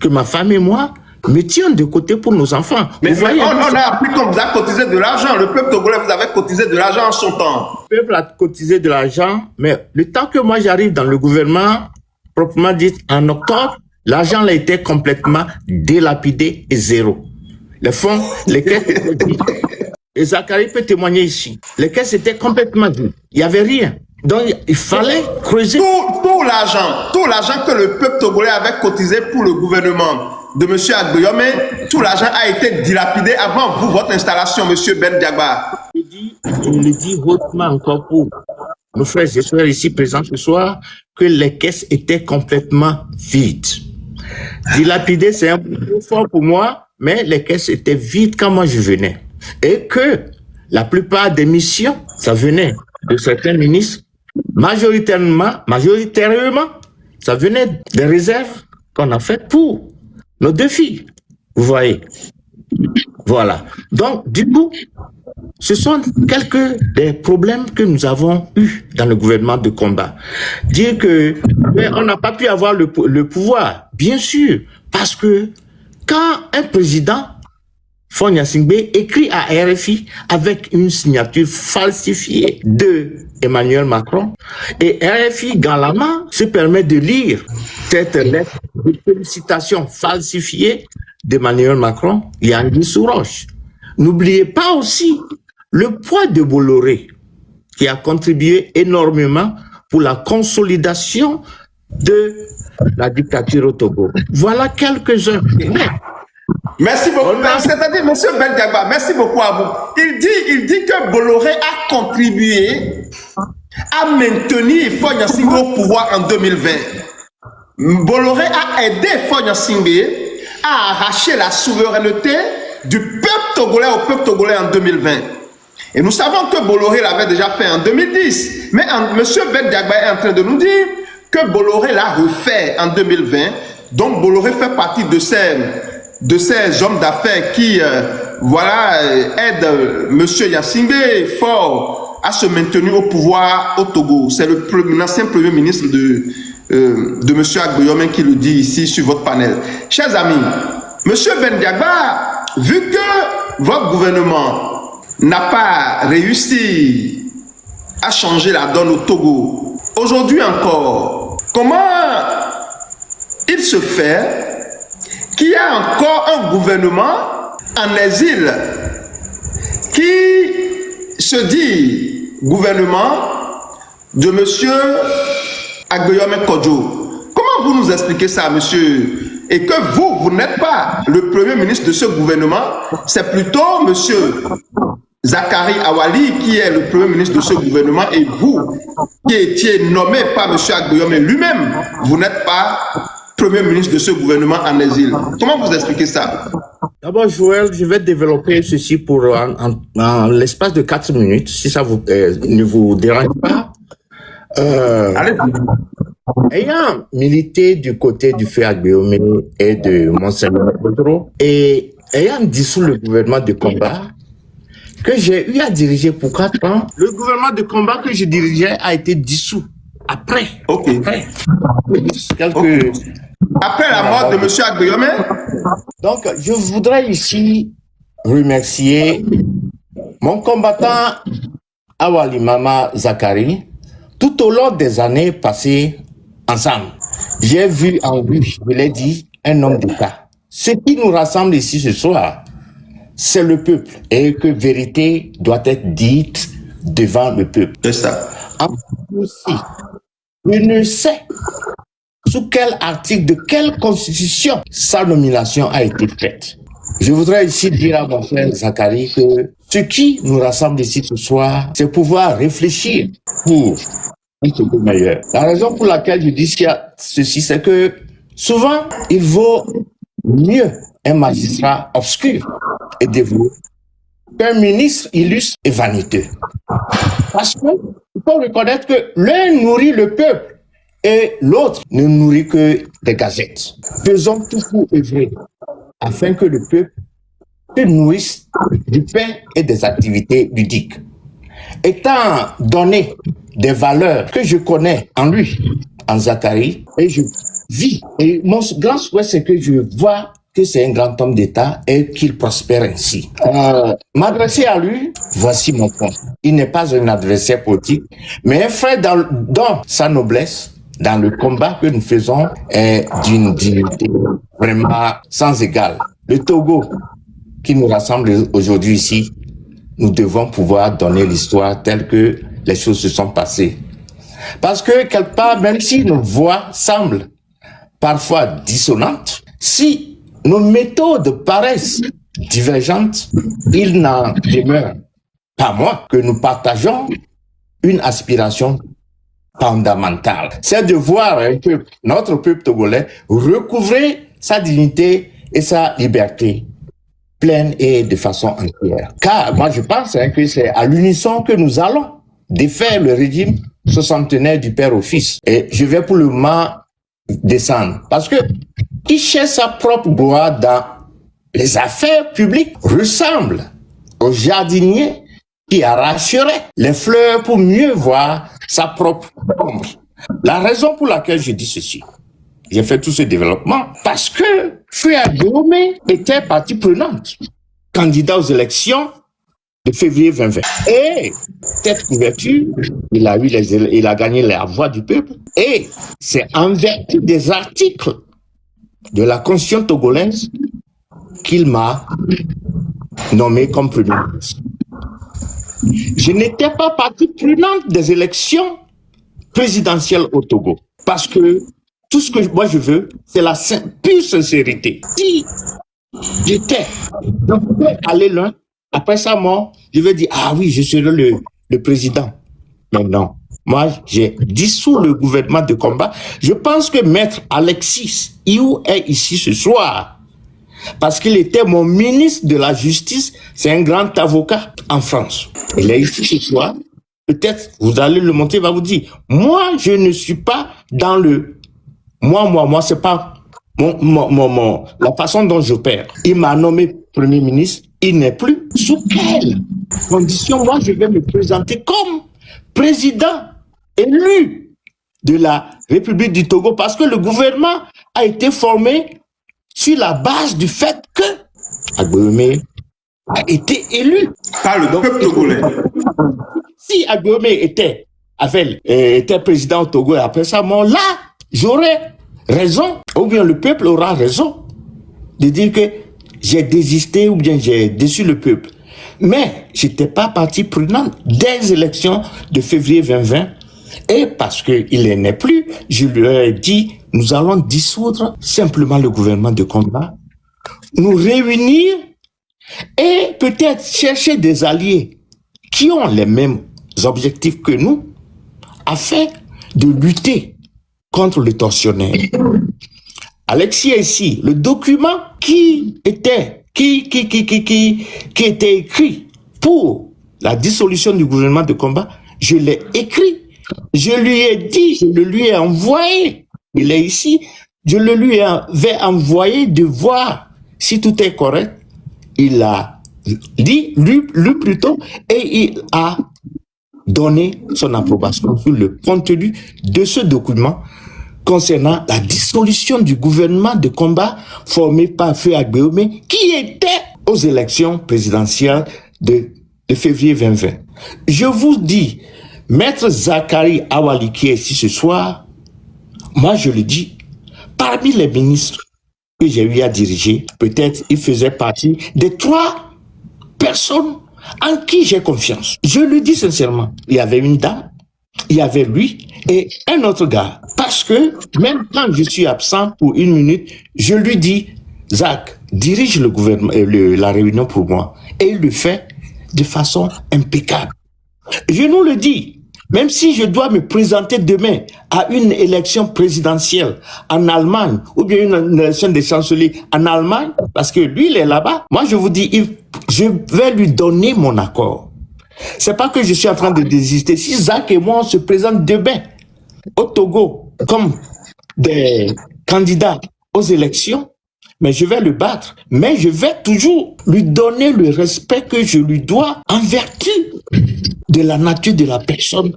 que ma femme et moi mettions de côté pour nos enfants. Mais vous voyez, on a appris qu'on vous a cotisé de l'argent. Le peuple togolais vous avait cotisé de l'argent en son temps. Le peuple a cotisé de l'argent, mais le temps que moi j'arrive dans le gouvernement, proprement dit en octobre, l'argent a été complètement dilapidé et zéro. Les fonds, les caisses étaient vides. Et Zachary peut témoigner ici. Les caisses étaient complètement vides. Il n'y avait rien. Donc, il fallait creuser. Tout l'argent que le peuple togolais avait cotisé pour le gouvernement de M. Agbeyom, tout l'argent a été dilapidé avant votre installation, M. Ben Diagba. Je le dis hautement encore pour nos frères et sœurs ici présents ce soir, que les caisses étaient complètement vides. Dilapidé, c'est un peu fort pour moi, mais les caisses étaient vides quand moi je venais. Et que la plupart des missions, ça venait de certains ministres, majoritairement, ça venait des réserves qu'on a faites pour nos deux filles. Vous voyez. Voilà. Donc, du coup, ce sont quelques des problèmes que nous avons eus dans le gouvernement de combat. Dire que on n'a pas pu avoir le pouvoir, bien sûr, parce que quand un président Faure Gnassingbé écrit à RFI avec une signature falsifiée de Emmanuel Macron, et RFI galamment se permet de lire cette lettre de félicitations falsifiée d'Emmanuel Macron, il y a Anguille sous roche. N'oubliez pas aussi le poids de Bolloré, qui a contribué énormément pour la consolidation de la dictature au Togo. Voilà quelques-uns. Merci beaucoup. C'est-à-dire, M. Ben Diagba, merci beaucoup à vous. Il dit que Bolloré a contribué à maintenir Faure Gnassingbé au pouvoir en 2020. Bolloré a aidé Faure Gnassingbé à arracher la souveraineté du peuple togolais au peuple togolais en 2020. Et nous savons que Bolloré l'avait déjà fait en 2010. Mais M. Ben Diagba est en train de nous dire que Bolloré l'a refait en 2020. Donc Bolloré fait partie de ces hommes d'affaires qui aident M. Gnassingbé fort à se maintenir au pouvoir au Togo. C'est l'ancien premier ministre de M. Agbeyom qui le dit ici sur votre panel. Chers amis, M. Ben Diagba, vu que votre gouvernement n'a pas réussi à changer la donne au Togo, aujourd'hui encore, comment il se fait qu'il y a encore un gouvernement en exil qui se dit gouvernement de M. Agbeyome Kodjo. Comment vous nous expliquez ça, monsieur? Et que vous n'êtes pas le premier ministre de ce gouvernement, c'est plutôt M. Zakari Awali qui est le premier ministre de ce gouvernement et vous qui étiez nommé par M. Agbeyome lui-même, vous n'êtes pas premier ministre de ce gouvernement en exil. Comment vous expliquez ça? D'abord, Joël, je vais développer ceci pour en l'espace de 4 minutes, si ça vous, ne vous dérange pas. Allez. Ayant milité du côté du feu Agbeyome et de Monseigneur Kodjo, et ayant dissous le gouvernement de combat que j'ai eu à diriger pour 4 ans, le gouvernement de combat que je dirigeais a été dissous. Après. Ok. Quelques... Après la mort de M. Agbeyome. Donc, je voudrais ici remercier mon combattant Awali Mama Zakari tout au long des années passées ensemble. J'ai vu en lui, je l'ai dit, un homme d'État. Ce qui nous rassemble ici ce soir, c'est le peuple et que vérité doit être dite devant le peuple. C'est ça. Aussi, je ne sais sous quel article de quelle constitution sa nomination a été faite. Je voudrais ici dire à mon frère Zakari que ce qui nous rassemble ici ce soir, c'est pouvoir réfléchir pour un Togo meilleur. La raison pour laquelle je dis ceci, c'est que souvent, il vaut mieux un magistrat obscur et dévoué qu'un ministre illustre et vaniteux. Parce que il faut reconnaître que l'un nourrit le peuple et l'autre ne nourrit que des gazettes. Faisons tout pour œuvrer afin que le peuple se nourrisse du pain et des activités ludiques. Étant donné des valeurs que je connais en lui, en Zakari, et je vis, et mon grand souhait, c'est que je vois que c'est un grand homme d'État et qu'il prospère ainsi. M'adresser à lui, voici mon point. Il n'est pas un adversaire politique, mais un frère dans sa noblesse, dans le combat que nous faisons, est d'une dignité vraiment sans égale. Le Togo qui nous rassemble aujourd'hui ici, nous devons pouvoir donner l'histoire telle que les choses se sont passées. Parce que quelque part, même si nos voix semblent parfois dissonantes, si nos méthodes paraissent divergentes, il n'en demeure pas moins que nous partageons une aspiration fondamentale. C'est de voir un peuple, notre peuple togolais, recouvrer sa dignité et sa liberté pleine et de façon entière. Car moi je pense que c'est à l'unisson que nous allons défaire le régime soixantenaire du père au fils. Et je vais pour le moment descendre. Parce que qui cherche sa propre gloire dans les affaires publiques ressemble au jardinier qui arracherait les fleurs pour mieux voir sa propre ombre. La raison pour laquelle je dis ceci, j'ai fait tout ce développement parce que Feu Agbeyome était partie prenante, candidat aux élections de février 2020. Et cette couverture, il a gagné la voix du peuple. Et c'est en vertu des articles de la Constitution togolaise qu'il m'a nommé comme premier ministre. Je n'étais pas partie prenante des élections présidentielles au Togo. Parce que tout ce que moi je veux, c'est la pure sincérité. Si je pouvais aller loin, après sa mort, je vais dire, ah oui, je serai le président. Mais non. Moi, j'ai dissous le gouvernement de combat. Je pense que Maître Alexis Iou est ici ce soir. Parce qu'il était mon ministre de la Justice. C'est un grand avocat en France. Il est ici ce soir. Peut-être, vous allez le monter, il va vous dire, moi, je ne suis pas dans le... Moi, c'est pas la façon dont j'opère. Il m'a nommé Premier ministre. Il n'est plus. Sous quelles conditions, moi, je vais me présenter comme président élu de la République du Togo parce que le gouvernement a été formé sur la base du fait que Agbeyome a été élu. Par le peuple togolais. Si Agbeyome était président au Togo et après sa mort, là, j'aurais raison, ou bien le peuple aura raison de dire que j'ai désisté ou bien j'ai déçu le peuple. Mais j'étais pas partie prenante des élections de février 2020. Et parce qu'il n'est plus, je lui ai dit, nous allons dissoudre simplement le gouvernement de combat, nous réunir et peut-être chercher des alliés qui ont les mêmes objectifs que nous afin de lutter contre le tortionnaire. Alexis est ici. Le document qui était écrit pour la dissolution du gouvernement de combat, je l'ai écrit. Je lui ai dit, je le lui ai envoyé. Il est ici. Je le lui avais envoyé de voir si tout est correct. Il a dit, lu plutôt, et il a donné son approbation sur le contenu de ce document concernant la dissolution du gouvernement de combat formé par Feu Agbeomé qui était aux élections présidentielles de février 2020. Je vous dis, Maître Zakari Awali qui est ici ce soir, moi je le dis, parmi les ministres que j'ai eu à diriger, peut-être il faisait partie des 3 personnes en qui j'ai confiance. Je le dis sincèrement, il y avait une dame, il y avait lui et un autre gars. Parce que même quand je suis absent pour 1 minute, je lui dis, Zach, dirige le gouvernement, la réunion pour moi. Et il le fait de façon impeccable. Je nous le dis, même si je dois me présenter demain à une élection présidentielle en Allemagne ou bien une élection des chanceliers en Allemagne, parce que lui, il est là-bas, moi je vous dis, je vais lui donner mon accord. C'est pas que je suis en train de désister. Si Zach et moi, on se présente demain au Togo comme des candidats aux élections, mais je vais le battre. Mais je vais toujours lui donner le respect que je lui dois en vertu de la nature de la personne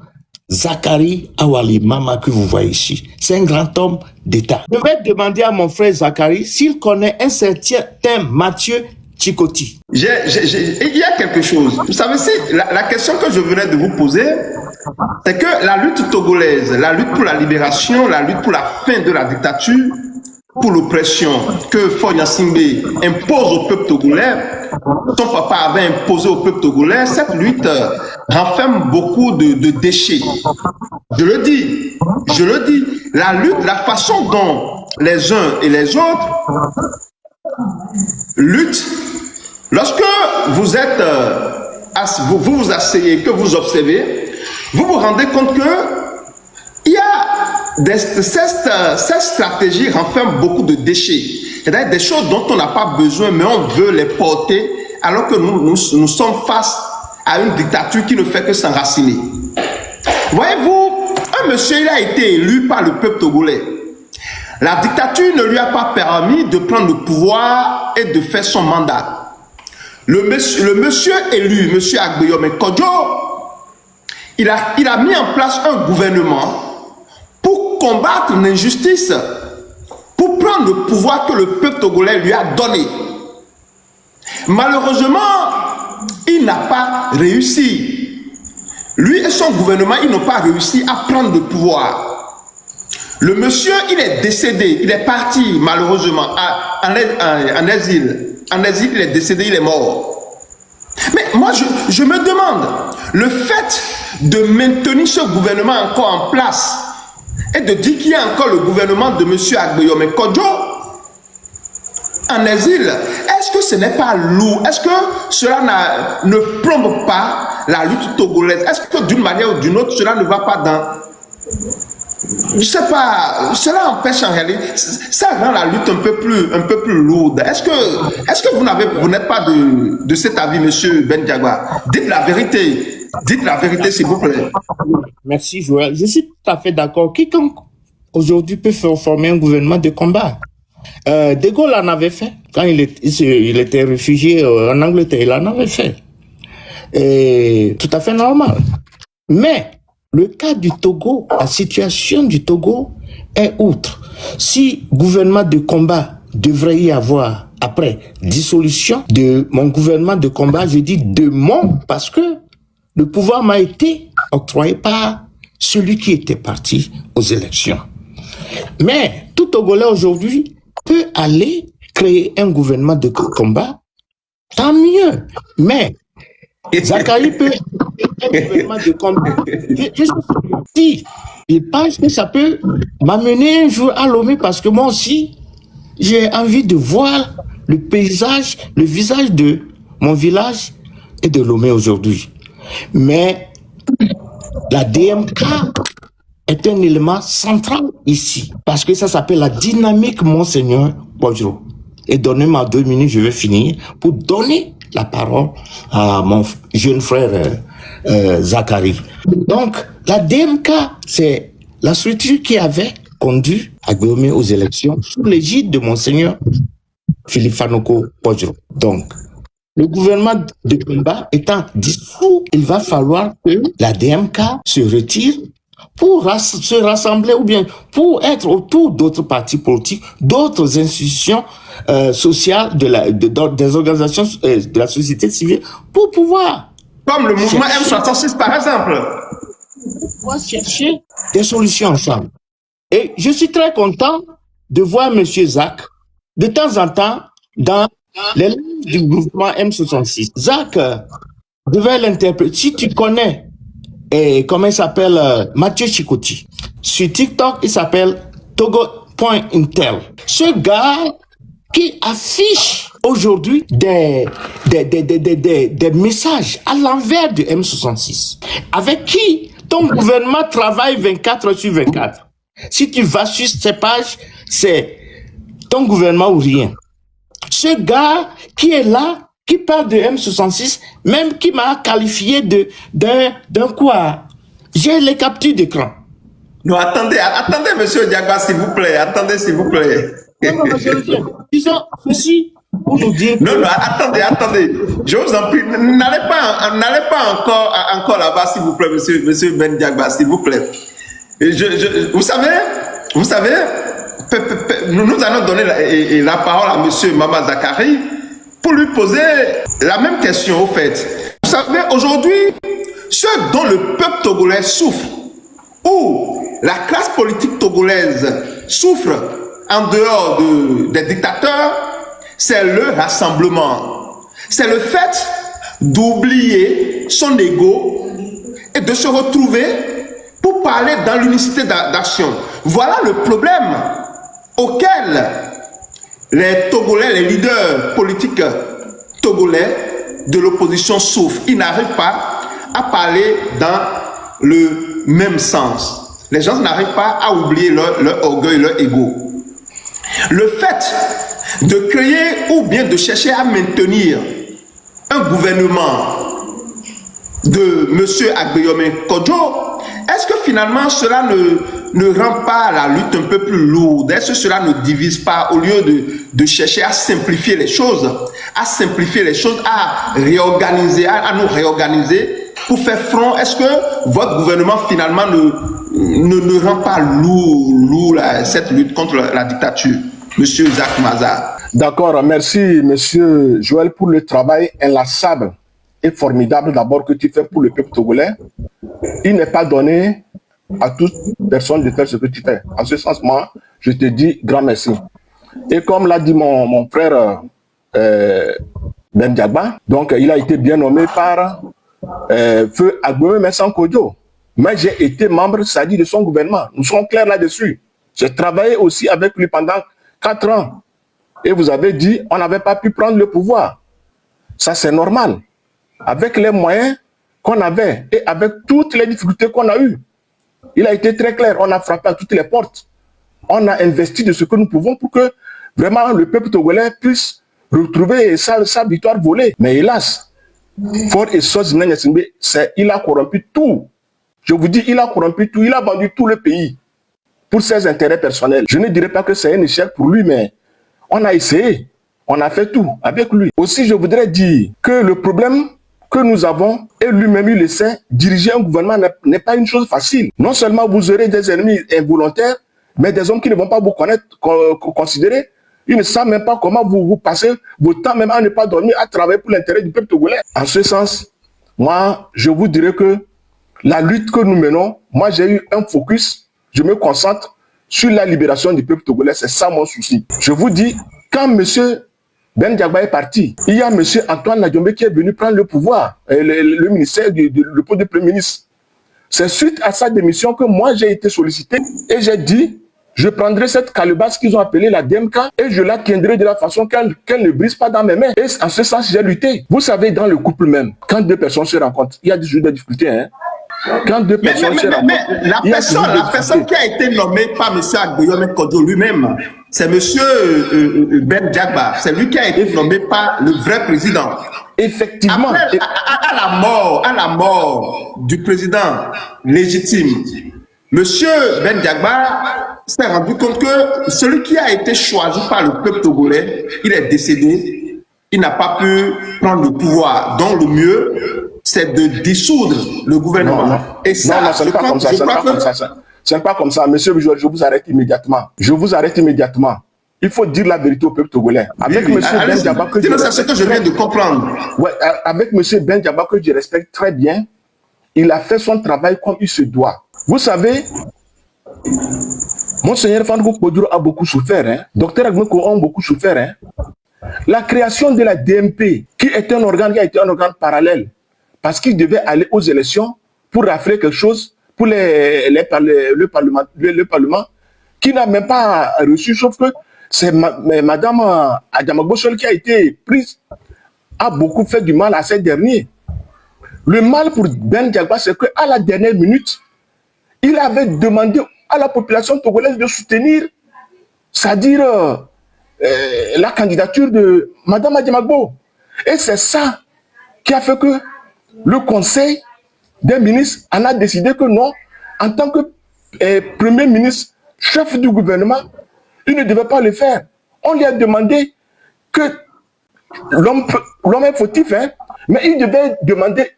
Zakari Awali Mama que vous voyez ici. C'est un grand homme d'État. Je vais demander à mon frère Zakari s'il connaît un certain Mathieu Chikoti. Il y a quelque chose. Vous savez, la question que je venais de vous poser, c'est que la lutte togolaise, la lutte pour la libération, la lutte pour la fin de la dictature, pour l'oppression que Faure Gnassingbé impose au peuple togolais, son papa avait imposé au peuple togolais, cette lutte renferme beaucoup de déchets. Je le dis, la lutte, la façon dont les uns et les autres luttent, lorsque vous êtes, vous vous asseyez, que vous observez, vous vous rendez compte que il y a cette stratégie renferme beaucoup de déchets. C'est-à-dire des choses dont on n'a pas besoin, mais on veut les porter, alors que nous sommes face à une dictature qui ne fait que s'enraciner. Voyez-vous, un monsieur, il a été élu par le peuple togolais. La dictature ne lui a pas permis de prendre le pouvoir et de faire son mandat. Le monsieur élu, monsieur Agbeomé Kodjo, il a mis en place un gouvernement pour combattre l'injustice, pour prendre le pouvoir que le peuple togolais lui a donné. Malheureusement, il n'a pas réussi. Lui et son gouvernement, ils n'ont pas réussi à prendre le pouvoir. Le monsieur, il est décédé, il est parti malheureusement en exil. En exil, il est décédé, il est mort. Mais moi, je me demande, le fait de maintenir ce gouvernement encore en place et de dire qu'il y a encore le gouvernement de M. Agbeomé Kodjo en exil, est-ce que ce n'est pas lourd? Est-ce que cela ne plombe pas la lutte togolaise? Est-ce que d'une manière ou d'une autre, cela ne va pas dans... Je ne sais pas, cela empêche en réalité, ça rend la lutte un peu plus lourde. Est-ce que vous n'êtes pas de cet avis, monsieur Ben Diagba? Dites la vérité, s'il vous plaît. Merci, Joël. Je suis tout à fait d'accord. Quiconque aujourd'hui peut former un gouvernement de combat. De Gaulle en avait fait. Quand il était réfugié en Angleterre, il en avait fait. Et tout à fait normal. Mais le cas du Togo, la situation du Togo est outre. Si gouvernement de combat devrait y avoir après dissolution de mon gouvernement de combat, je dis de mon, parce que le pouvoir m'a été octroyé par celui qui était parti aux élections. Mais tout Togolais aujourd'hui peut aller créer un gouvernement de combat, tant mieux. Mais Zakari peut un gouvernement de combat. Si il pense que ça peut m'amener un jour à Lomé, parce que moi aussi, j'ai envie de voir le paysage, le visage de mon village et de Lomé aujourd'hui. Mais la DMK est un élément central ici, parce que ça s'appelle la dynamique Monseigneur Podjro. Et donnez-moi 2 minutes, je vais finir, pour donner la parole à mon jeune frère Zakari. Donc, la DMK, c'est la structure qui avait conduit Agbeomé aux élections sous l'égide de Monseigneur Philippe Fanoko Podjro. Donc, le gouvernement de combat étant dissous, il va falloir que la DMK se retire pour se rassembler ou bien pour être autour d'autres partis politiques, d'autres institutions sociales, des organisations de la société civile, pour pouvoir... Comme le mouvement M66 par exemple. Pour chercher des solutions ensemble. Et je suis très content de voir M. Zak, de temps en temps, dans les livres du mouvement M66. Zak devait l'interpréter. Si tu connais, comment il s'appelle, Mathieu Chikoti. Sur TikTok, il s'appelle Togo.intel. Ce gars qui affiche aujourd'hui des messages à l'envers du M66, avec qui ton gouvernement travaille 24 heures sur 24. Si tu vas sur ces pages, c'est ton gouvernement ou rien. Ce gars qui est là, qui parle de M66, même qui m'a qualifié d'un quoi? J'ai les captures d'écran. Non, attendez, monsieur Diagba, s'il vous plaît. Attendez, s'il vous plaît. Non, disons ceci pour nous dire. Non, attendez. Je vous en prie, n'allez pas encore là-bas, s'il vous plaît, monsieur Ben Diagba, s'il vous plaît. Et vous savez, nous allons donner la parole à monsieur Mama Zakari pour lui poser la même question, au fait. Vous savez, aujourd'hui, ce dont le peuple togolais souffre, ou la classe politique togolaise souffre en dehors des dictateurs, c'est le rassemblement. C'est le fait d'oublier son ego et de se retrouver pour parler dans l'unicité d'action. Voilà le problème auquel les Togolais, les leaders politiques togolais de l'opposition souffrent. Ils n'arrivent pas à parler dans le même sens. Les gens n'arrivent pas à oublier leur orgueil, leur ego. Le fait de créer ou bien de chercher à maintenir un gouvernement de M. Agbeomé Kodjo, est-ce que finalement cela ne rend pas la lutte un peu plus lourde? Est-ce que cela ne divise pas au lieu de chercher à simplifier les choses, à réorganiser, à nous réorganiser pour faire front? Est-ce que votre gouvernement finalement ne rend pas lourd cette lutte contre la dictature, Monsieur Zak Maza? D'accord, merci Monsieur Joël pour le travail inlassable et formidable d'abord que tu fais pour le peuple togolais. Il n'est pas donné à toute personne de faire ce que tu fais. En ce sens, moi, je te dis grand merci. Et comme l'a dit mon frère Ben Diagba, donc il a été bien nommé par Feu Agbeomé Kodjo. Mais j'ai été membre, ça dit, de son gouvernement. Nous sommes clairs là-dessus. J'ai travaillé aussi avec lui pendant 4 ans. Et vous avez dit, on n'avait pas pu prendre le pouvoir. Ça, c'est normal. Avec les moyens qu'on avait et avec toutes les difficultés qu'on a eues. Il a été très clair. On a frappé à toutes les portes. On a investi de ce que nous pouvons pour que vraiment le peuple togolais puisse retrouver sa victoire volée. Mais hélas, Fort et Sos Nanyasingbe, il a corrompu tout. Je vous dis, il a corrompu tout. Il a vendu tout le pays pour ses intérêts personnels. Je ne dirais pas que c'est un échec pour lui, mais on a essayé. On a fait tout avec lui. Aussi, je voudrais dire que le problème que nous avons, et lui-même il le sait, diriger un gouvernement n'est pas une chose facile. Non seulement vous aurez des ennemis involontaires, mais des hommes qui ne vont pas vous connaître, considérer. Ils ne savent même pas comment vous passez votre temps même à ne pas dormir, à travailler pour l'intérêt du peuple togolais. En ce sens, moi, je vous dirais que la lutte que nous menons, moi j'ai eu un focus, je me concentre sur la libération du peuple togolais, c'est ça mon souci. Je vous dis, Quand M. Ben Diagba est parti, il y a M. Antoine Nadiombe qui est venu prendre le pouvoir, le ministère, le poste de Premier ministre. C'est suite à sa démission que moi j'ai été sollicité et j'ai dit, je prendrai cette calebasse qu'ils ont appelée la DMK et je la tiendrai de la façon qu'elle ne brise pas dans mes mains. Et en ce sens, j'ai lutté. Vous savez, dans le couple même, quand deux personnes se rencontrent, il y a toujours des difficultés. Hein? Quand deux personnes se rencontrent, la personne qui a été nommée par M. Agbeyomi Kodjo lui-même, c'est M. Ben Diagba. C'est lui qui a été nommé par le vrai président. Effectivement. Après, à la mort du président légitime, M. Ben Diagba s'est rendu compte que celui qui a été choisi par le peuple togolais, il est décédé, il n'a pas pu prendre le pouvoir. Donc le mieux, c'est de dissoudre le gouvernement. Non. Et ça, non, ce n'est pas comme ça. Ce n'est pas comme ça. Monsieur Bijou, je vous arrête immédiatement. Je vous arrête immédiatement. Il faut dire la vérité au peuple togolais. Avec M. Ben Diagba que c'est ce que je viens de comprendre. Ouais, avec M. Ben Diagba que je respecte très bien, il a fait son travail comme il se doit. Vous savez, Monseigneur Fandou Kodjo a beaucoup souffert. Hein? Docteur Agmeko a beaucoup souffert. Hein? La création de la DMP, qui est un organe qui a été un organe parallèle, parce qu'il devait aller aux élections pour rafler quelque chose pour le Parlement, qui n'a même pas reçu, sauf que c'est Madame Adjamagbo Sol qui a été prise, a beaucoup fait du mal à ces derniers. Le mal pour Ben Diagba, c'est qu'à la dernière minute, il avait demandé à la population togolaise de soutenir, c'est-à-dire la candidature de Madame Adjamagbo. Et c'est ça qui a fait que le conseil des ministres en a décidé que non, en tant que premier ministre, chef du gouvernement, il ne devait pas le faire. On lui a demandé que l'homme est fautif, hein, mais il devait demander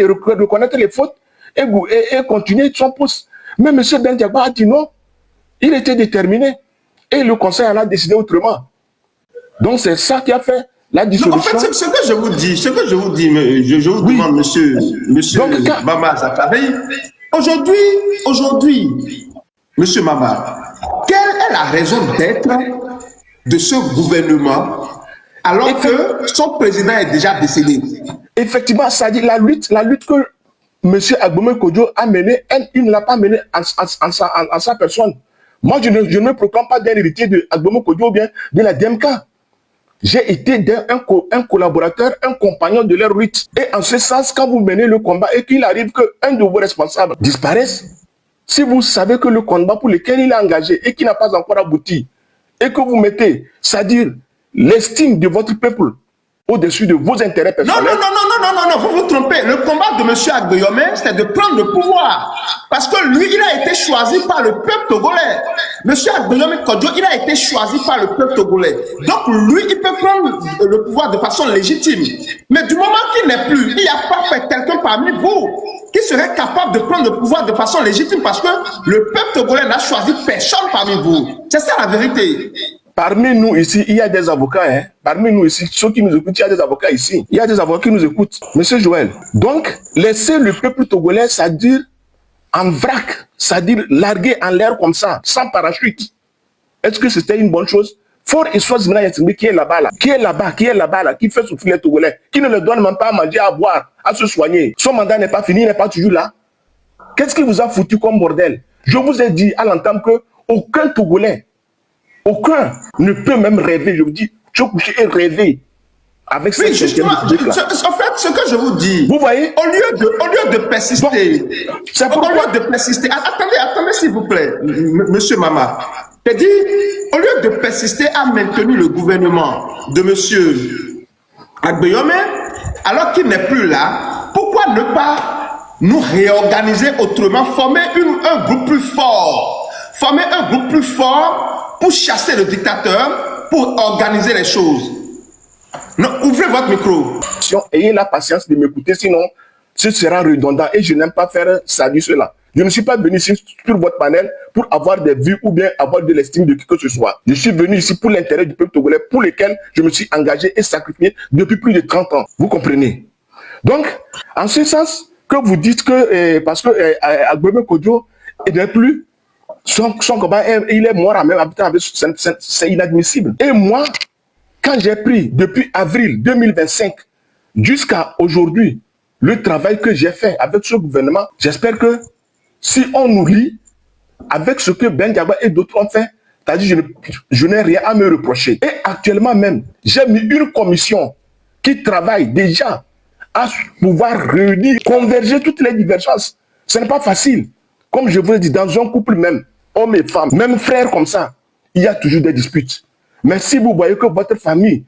reconnaître les fautes et continuer son poste. Mais M. Ben Diagba a dit non. Il était déterminé. Et le conseil en a décidé autrement. Donc c'est ça qui a fait la dissolution. Non, en fait, ce que je vous dis, je vous demande, monsieur Mama Zakari, aujourd'hui, monsieur Mama, quelle est la raison d'être de ce gouvernement alors que son président est déjà décédé? Effectivement, ça dit la lutte que M. Agbeyomi Kodjo a menée, il ne l'a pas menée en sa personne. Moi, je ne me proclame pas d'un héritier de Agbeyomi Kodjo ou bien de la DMK. J'ai été un collaborateur, un compagnon de leur lutte. Et en ce sens, quand vous menez le combat et qu'il arrive qu'un de vos responsables disparaisse, si vous savez que le combat pour lequel il est engagé et qui n'a pas encore abouti, et que vous mettez, c'est-à-dire l'estime de votre peuple au-dessus de vos intérêts personnels. Non, vous vous trompez. Le combat de M. Agbeyomi, c'est de prendre le pouvoir. Parce que lui, il a été choisi par le peuple togolais. M. Agbeyomi Kodjo, il a été choisi par le peuple togolais. Donc lui, il peut prendre le pouvoir de façon légitime. Mais du moment qu'il n'est plus, il n'y a pas quelqu'un parmi vous qui serait capable de prendre le pouvoir de façon légitime parce que le peuple togolais n'a choisi personne parmi vous. C'est ça la vérité. Parmi nous ici, il y a des avocats. Hein? Parmi nous ici, ceux qui nous écoutent, il y a des avocats ici. Il y a des avocats qui nous écoutent. Monsieur Joël, donc, laisser le peuple togolais, c'est-à-dire en vrac, c'est-à-dire larguer en l'air comme ça, sans parachute. Est-ce que c'était une bonne chose? Fort et Swazimina Yassingbe qui est là-bas, qui fait souffrir les Togolais, qui ne leur donne même pas à manger, à boire, à se soigner. Son mandat n'est pas fini, il n'est pas toujours là. Qu'est-ce qui vous a foutu comme bordel? Je vous ai dit à l'entame que aucun Togolais, aucun ne peut même rêver, je vous dis, je coucher et rêver avec cette justement, en fait, ce que je vous dis, vous voyez, au lieu de persister, attendez s'il vous plaît, monsieur Mama, j'ai dit, au lieu de persister à maintenir le gouvernement de monsieur Agbeyomi, alors qu'il n'est plus là, pourquoi ne pas nous réorganiser autrement, former un groupe plus fort, pour chasser le dictateur, pour organiser les choses. Non, ouvrez votre micro. Ayez la patience de m'écouter, sinon ce sera redondant et je n'aime pas faire ça du cela. Je ne suis pas venu ici sur votre panel pour avoir des vues ou bien avoir de l'estime de qui que ce soit. Je suis venu ici pour l'intérêt du peuple togolais pour lequel je me suis engagé et sacrifié depuis plus de 30 ans. Vous comprenez? Donc, en ce sens que vous dites que parce que Agbeyomi Kodjo n'est plus, son combat, il est mort à même habitant avec, c'est inadmissible. Et moi, quand j'ai pris depuis avril 2025 jusqu'à aujourd'hui, le travail que j'ai fait avec ce gouvernement, j'espère que si on nous lit avec ce que Ben Diagba et d'autres ont fait, c'est-à-dire je n'ai rien à me reprocher. Et actuellement même, j'ai mis une commission qui travaille déjà à pouvoir réunir, converger toutes les divergences. Ce n'est pas facile. Comme je vous l'ai dit, dans un couple même, hommes et femmes, même frères comme ça, il y a toujours des disputes. Mais si vous voyez que votre famille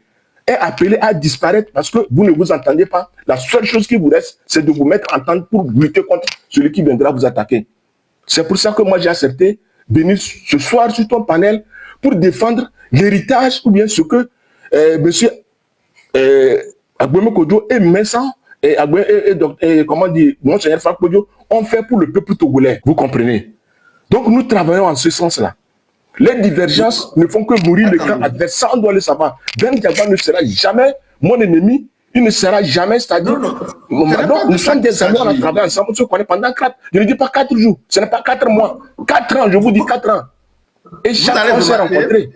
est appelée à disparaître parce que vous ne vous entendez pas, la seule chose qui vous reste, c'est de vous mettre en tente pour lutter contre celui qui viendra vous attaquer. C'est pour ça que moi j'ai accepté de venir ce soir sur ton panel pour défendre l'héritage ou bien ce que monsieur Agbouémé Kodjo et Messan et comment dire, Monseigneur Fak Kodjo ont fait pour le peuple togolais. Vous comprenez? Donc nous travaillons en ce sens-là. Les divergences ne font que nourrir le camp adverse. Ça, on doit le savoir. Ben Diagba ne sera jamais mon ennemi. Il ne sera jamais, c'est-à-dire... nous sommes des amis, on a travaillé ensemble, on se connaît pendant 4... Je ne dis pas 4 jours, ce n'est pas 4 mois. 4 ans, je vous dis 4 ans. Et chaque fois, on s'est rencontrés.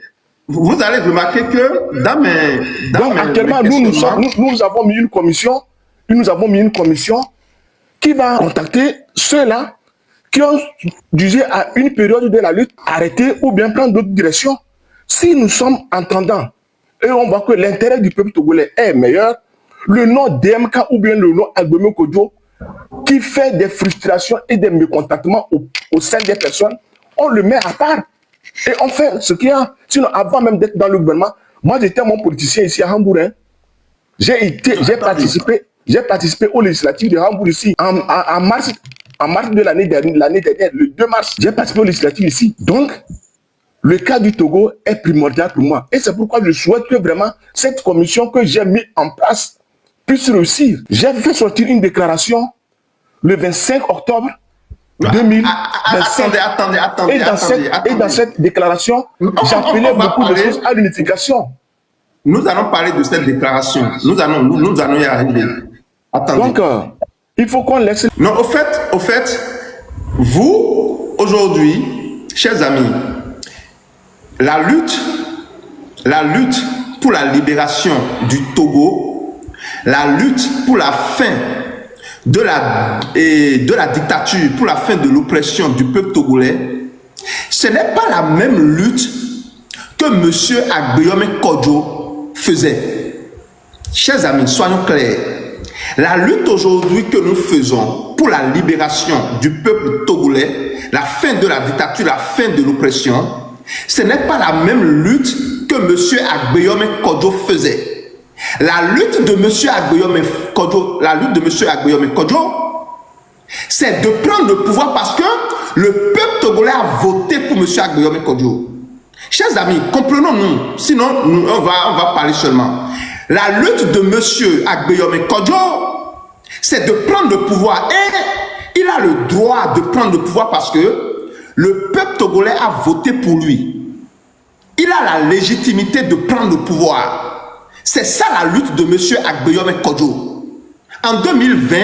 Vous allez remarquer que dans mes... Donc actuellement, nous avons mis une commission, qui va contacter ceux-là qui ont jugé à une période de la lutte arrêter ou bien prendre d'autres directions. Si nous sommes entendants et on voit que l'intérêt du peuple togolais est meilleur, le nom DMK ou bien le nom Agbouémé Kodjo qui fait des frustrations et des mécontentements au sein des personnes, on le met à part et on fait ce qu'il y a. Sinon, avant même d'être dans le gouvernement, moi j'étais mon politicien ici à Hambourg. Hein. J'ai participé aux législatives de Hambourg ici en mars de l'année dernière, le 2 mars. J'ai participé aux législatives ici. Donc, le cas du Togo est primordial pour moi. Et c'est pourquoi je souhaite que vraiment cette commission que j'ai mise en place puisse réussir. J'ai fait sortir une déclaration le 25 octobre 2025. Et dans cette déclaration, j'appelais beaucoup de choses à l'unification. Nous allons parler de cette déclaration. Nous allons y arriver. Attendez. Donc, il faut qu'on laisse... Non, au fait, vous, aujourd'hui, chers amis, la lutte pour la libération du Togo, la lutte pour la fin de la dictature, pour la fin de l'oppression du peuple togolais, ce n'est pas la même lutte que M. Agbouémé Kodjo faisait. Chers amis, soyons clairs. La lutte aujourd'hui que nous faisons pour la libération du peuple togolais, la fin de la dictature, la fin de l'oppression, ce n'est pas la même lutte que M. Agbouémé Kodjo faisait. La lutte de M. Agbouémé Kodjo, c'est de prendre le pouvoir parce que le peuple togolais a voté pour M. Agbouémé Kodjo. Chers amis, comprenons-nous, sinon on va parler seulement. La lutte de M. Agbouémé Kodjo, c'est de prendre le pouvoir. Et il a le droit de prendre le pouvoir parce que le peuple togolais a voté pour lui. Il a la légitimité de prendre le pouvoir. C'est ça la lutte de M. Agbouémé Kodjo. En 2020,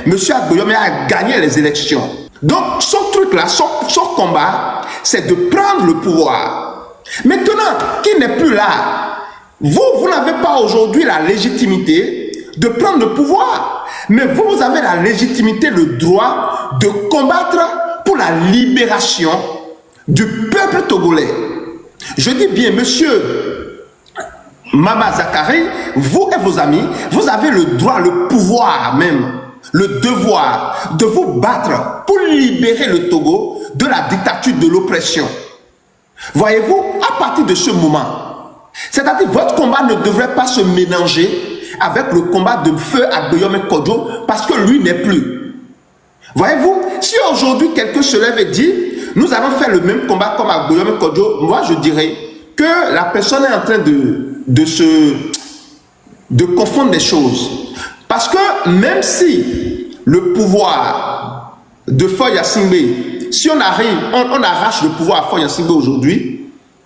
M. Agbouémé a gagné les élections. Donc son truc là, son combat, c'est de prendre le pouvoir. Maintenant, qui n'est plus là, vous n'avez pas aujourd'hui la légitimité de prendre le pouvoir. Mais vous avez la légitimité, le droit de combattre pour la libération du peuple togolais. Je dis bien, monsieur Mama Zakari, vous et vos amis, vous avez le droit, le pouvoir même, le devoir de vous battre pour libérer le Togo de la dictature, de l'oppression. Voyez-vous, à partir de ce moment, c'est-à-dire votre combat ne devrait pas se mélanger avec le combat de feu Agbouémé Kodjo parce que lui n'est plus. Voyez-vous, si aujourd'hui quelqu'un se lève et dit nous allons faire le même combat comme Agbouémé Kodjo, moi je dirais que la personne est en train de confondre les choses. Parce que même si le pouvoir de Faure Gnassingbé, si on arrache le pouvoir à Faure Gnassingbé aujourd'hui,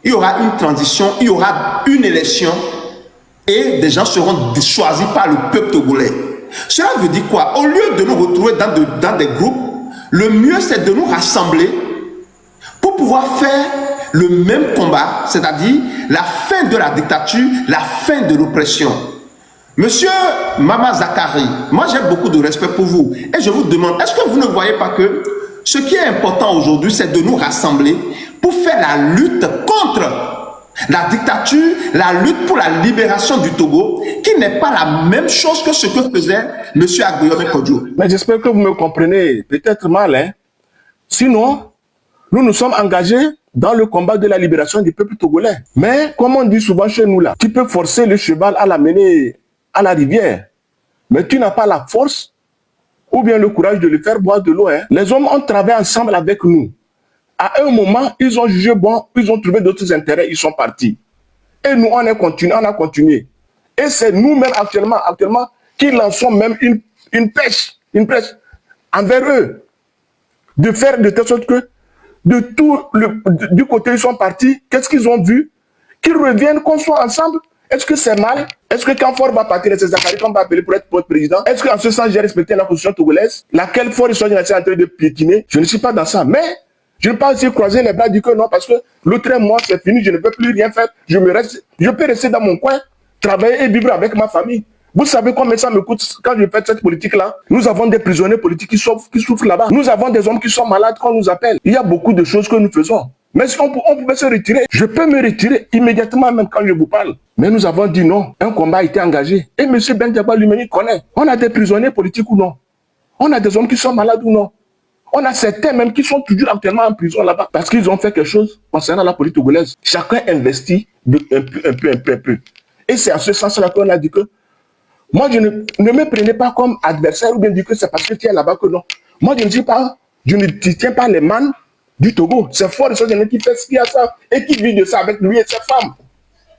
il y aura une transition, il y aura une élection et des gens seront choisis par le peuple togolais. Cela veut dire quoi? Au lieu de nous retrouver dans des groupes, le mieux c'est de nous rassembler pour pour pouvoir faire le même combat, c'est-à-dire la fin de la dictature, la fin de l'oppression. Monsieur Mama Zakari, moi j'ai beaucoup de respect pour vous et je vous demande, est-ce que vous ne voyez pas que ce qui est important aujourd'hui, c'est de nous rassembler pour faire la lutte contre la dictature, la lutte pour la libération du Togo, qui n'est pas la même chose que ce que faisait monsieur Agbeyomi Kodjo. Mais j'espère que vous me comprenez, peut-être mal, hein. Sinon, nous nous sommes engagés dans le combat de la libération du peuple togolais. Mais, comme on dit souvent chez nous là, tu peux forcer le cheval à l'amener à la rivière, mais tu n'as pas la force ou bien le courage de le faire boire de l'eau. Hein. Les hommes ont travaillé ensemble avec nous. À un moment, ils ont jugé bon, ils ont trouvé d'autres intérêts, ils sont partis. Et nous, on a continué. Et c'est nous-mêmes actuellement, qui lançons même une pêche envers eux, de faire de telle sorte que du côté ils sont partis, qu'est-ce qu'ils ont vu? Qu'ils reviennent, qu'on soit ensemble. Est-ce que c'est mal? Est-ce que quand Ford va partir, c'est Zakari qu'on va appeler pour être président? Est-ce qu'en ce sens, j'ai respecté la constitution togolaise, laquelle Ford est en train de piétiner? Je ne suis pas dans ça. Mais je ne peux pas aussi croiser les bras, dire que non, parce que l'autre mois, c'est fini, je ne peux plus rien faire. Je peux rester dans mon coin, travailler et vivre avec ma famille. Vous savez combien ça me coûte quand je fais cette politique-là? Nous avons des prisonniers politiques qui souffrent là-bas. Nous avons des hommes qui sont malades quand on nous appelle. Il y a beaucoup de choses que nous faisons. Mais si on pouvait se retirer, je peux me retirer immédiatement même quand je vous parle. Mais nous avons dit non, un combat a été engagé. Et M. Ben Djagba lui-même connaît. On a des prisonniers politiques ou non? On a des hommes qui sont malades ou non? On a certains même qui sont toujours actuellement en prison là-bas parce qu'ils ont fait quelque chose concernant la politique togolaise. Chacun investit un peu. Et c'est en ce sens-là qu'on a dit que moi, je ne me prenais pas comme adversaire ou bien dire que c'est parce que tu es là-bas que non. Moi, je ne tiens pas les mains du Togo. C'est fort de ce qui fait ce qu'il y a ça et qui vit de ça avec lui et ses femmes.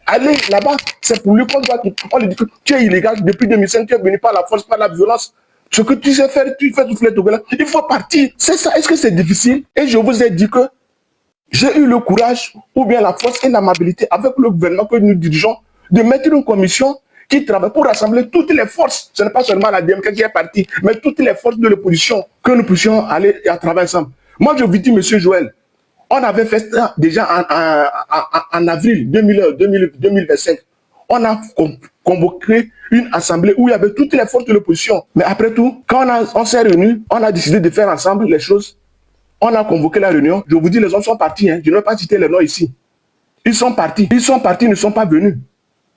Allez là-bas, c'est pour lui qu'on doit. On lui dit que tu es illégal depuis 2005, tu es venu par la force, par la violence. Ce que tu sais faire, tu fais souffler Togolais. Il faut partir. C'est ça. Est-ce que c'est difficile? Et je vous ai dit que j'ai eu le courage ou bien la force et l'amabilité avec le gouvernement que nous dirigeons de mettre une commission qui travaille pour rassembler toutes les forces. Ce n'est pas seulement la DMK qui est partie, mais toutes les forces de l'opposition que nous puissions aller à travailler ensemble. Moi, je vous dis, monsieur Joël, on avait fait ça déjà en avril 2025. On a convoqué une assemblée où il y avait toutes les forces de l'opposition. Mais après tout, quand on s'est réunis, on a décidé de faire ensemble les choses. On a convoqué la réunion. Je vous dis, les hommes sont partis. Hein. Je ne vais pas citer les noms ici. Ils sont partis, ils ne sont pas venus.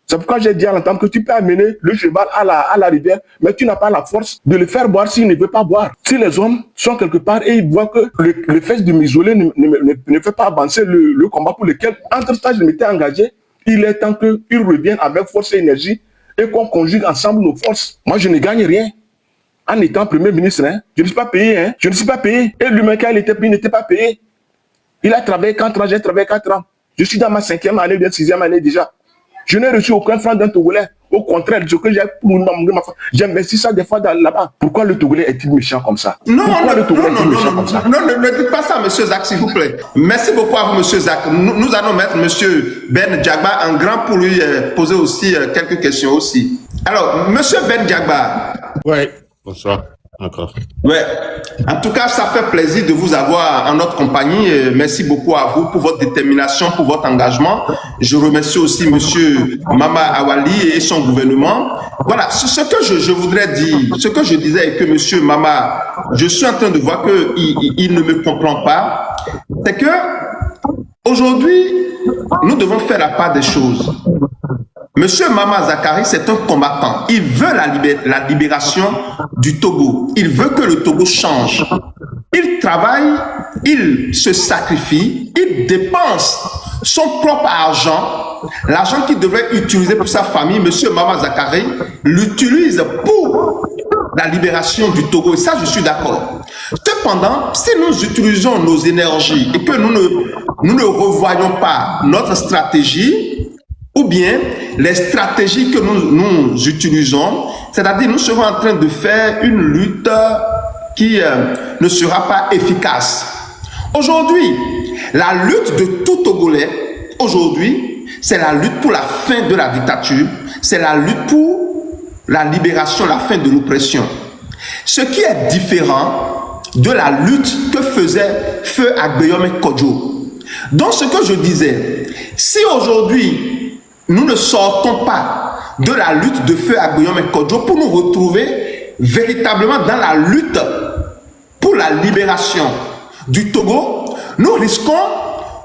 C'est pourquoi j'ai dit à l'entendre que tu peux amener le cheval à la rivière, mais tu n'as pas la force de le faire boire s'il ne veut pas boire. Si les hommes sont quelque part et ils voient que le fait de m'isoler ne fait pas avancer le combat pour lequel, entre-temps, je m'étais engagé, il est temps qu'ils reviennent avec force et énergie et qu'on conjugue ensemble nos forces. Moi, je ne gagne rien en étant Premier ministre. Hein. Je ne suis pas payé. Hein. Je ne suis pas payé. Et lui-même, quand il était payé, il n'était pas payé. Il a travaillé 4 ans, j'ai travaillé 4 ans. Je suis dans ma 5e année, bien 6e année déjà. Je n'ai reçu aucun franc d'un Togolais. Au contraire, ce que j'ai pour ma femme, j'investis ça des fois là-bas. Pourquoi le Togolais est-il méchant comme ça? Non, ne dites pas ça, monsieur Zak, s'il vous plaît. Merci beaucoup à vous, monsieur Zak. Nous allons mettre monsieur Ben Djagba en grand pour lui poser aussi quelques questions aussi. Alors, monsieur Ben Djagba. Oui, bonsoir. Encore. Ouais. En tout cas, ça fait plaisir de vous avoir en notre compagnie. Merci beaucoup à vous pour votre détermination, pour votre engagement. Je remercie aussi monsieur Mama Awali et son gouvernement. Voilà, ce que je voudrais dire, ce que je disais et que monsieur Mama, je suis en train de voir qu'il ne me comprend pas, c'est que aujourd'hui, nous devons faire la part des choses. Monsieur Mama Zakari, c'est un combattant. Il veut la libération du Togo. Il veut que le Togo change. Il travaille, il se sacrifie, il dépense son propre argent, l'argent qu'il devrait utiliser pour sa famille. Monsieur Mama Zakari l'utilise pour la libération du Togo. Et ça, je suis d'accord. Cependant, si nous utilisons nos énergies et que nous ne revoyons pas notre stratégie, ou bien les stratégies que nous utilisons, c'est-à-dire nous serons en train de faire une lutte qui ne sera pas efficace. Aujourd'hui, la lutte de tout Togolais, aujourd'hui, c'est la lutte pour la fin de la dictature, c'est la lutte pour la libération, la fin de l'oppression. Ce qui est différent de la lutte que faisait Feu Agbeyomi Kodjo. Donc, ce que je disais, si aujourd'hui, nous ne sortons pas de la lutte de Feu Agbeome et Kodjo pour nous retrouver véritablement dans la lutte pour la libération du Togo, nous risquons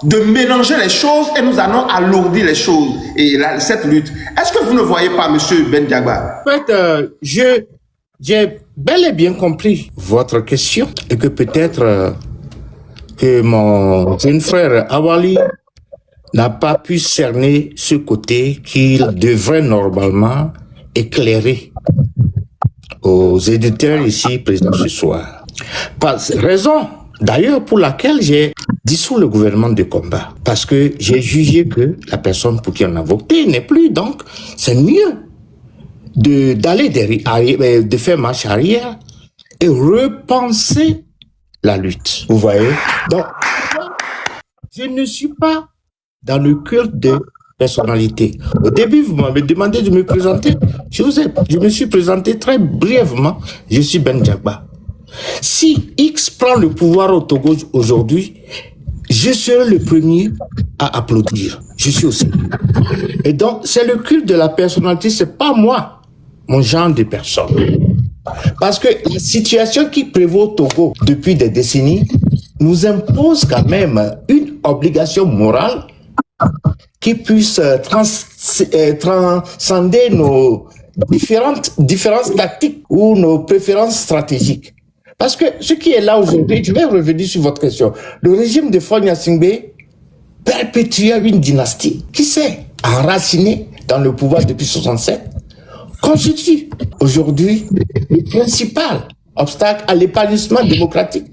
de mélanger les choses et nous allons alourdir les choses et cette lutte. Est-ce que vous ne voyez pas, M. Ben Diagba? En fait, j'ai bel et bien compris votre question et que peut-être que mon jeune frère Awali n'a pas pu cerner ce côté qu'il devrait normalement éclairer aux éditeurs ici présents ce soir. Raison d'ailleurs pour laquelle j'ai dissous le gouvernement de combat. Parce que j'ai jugé que la personne pour qui on a voté n'est plus. Donc, c'est mieux d'aller derrière, de faire marche arrière et repenser la lutte. Vous voyez? Donc, je ne suis pas dans le culte de personnalité. Au début, vous m'avez demandé de me présenter. Je me suis présenté très brièvement. Je suis Ben Diagba. Si X prend le pouvoir au Togo aujourd'hui, je serai le premier à applaudir. Je suis aussi. Et donc, c'est le culte de la personnalité, c'est pas moi, mon genre de personne. Parce que la situation qui prévaut au Togo depuis des décennies nous impose quand même une obligation morale qui puisse transcender nos différences tactiques ou nos préférences stratégiques. Parce que ce qui est là aujourd'hui, je vais revenir sur votre question. Le régime de Faure Gnassingbé perpétua une dynastie qui s'est enracinée dans le pouvoir depuis 67, constitue aujourd'hui le principal obstacle à l'épanouissement démocratique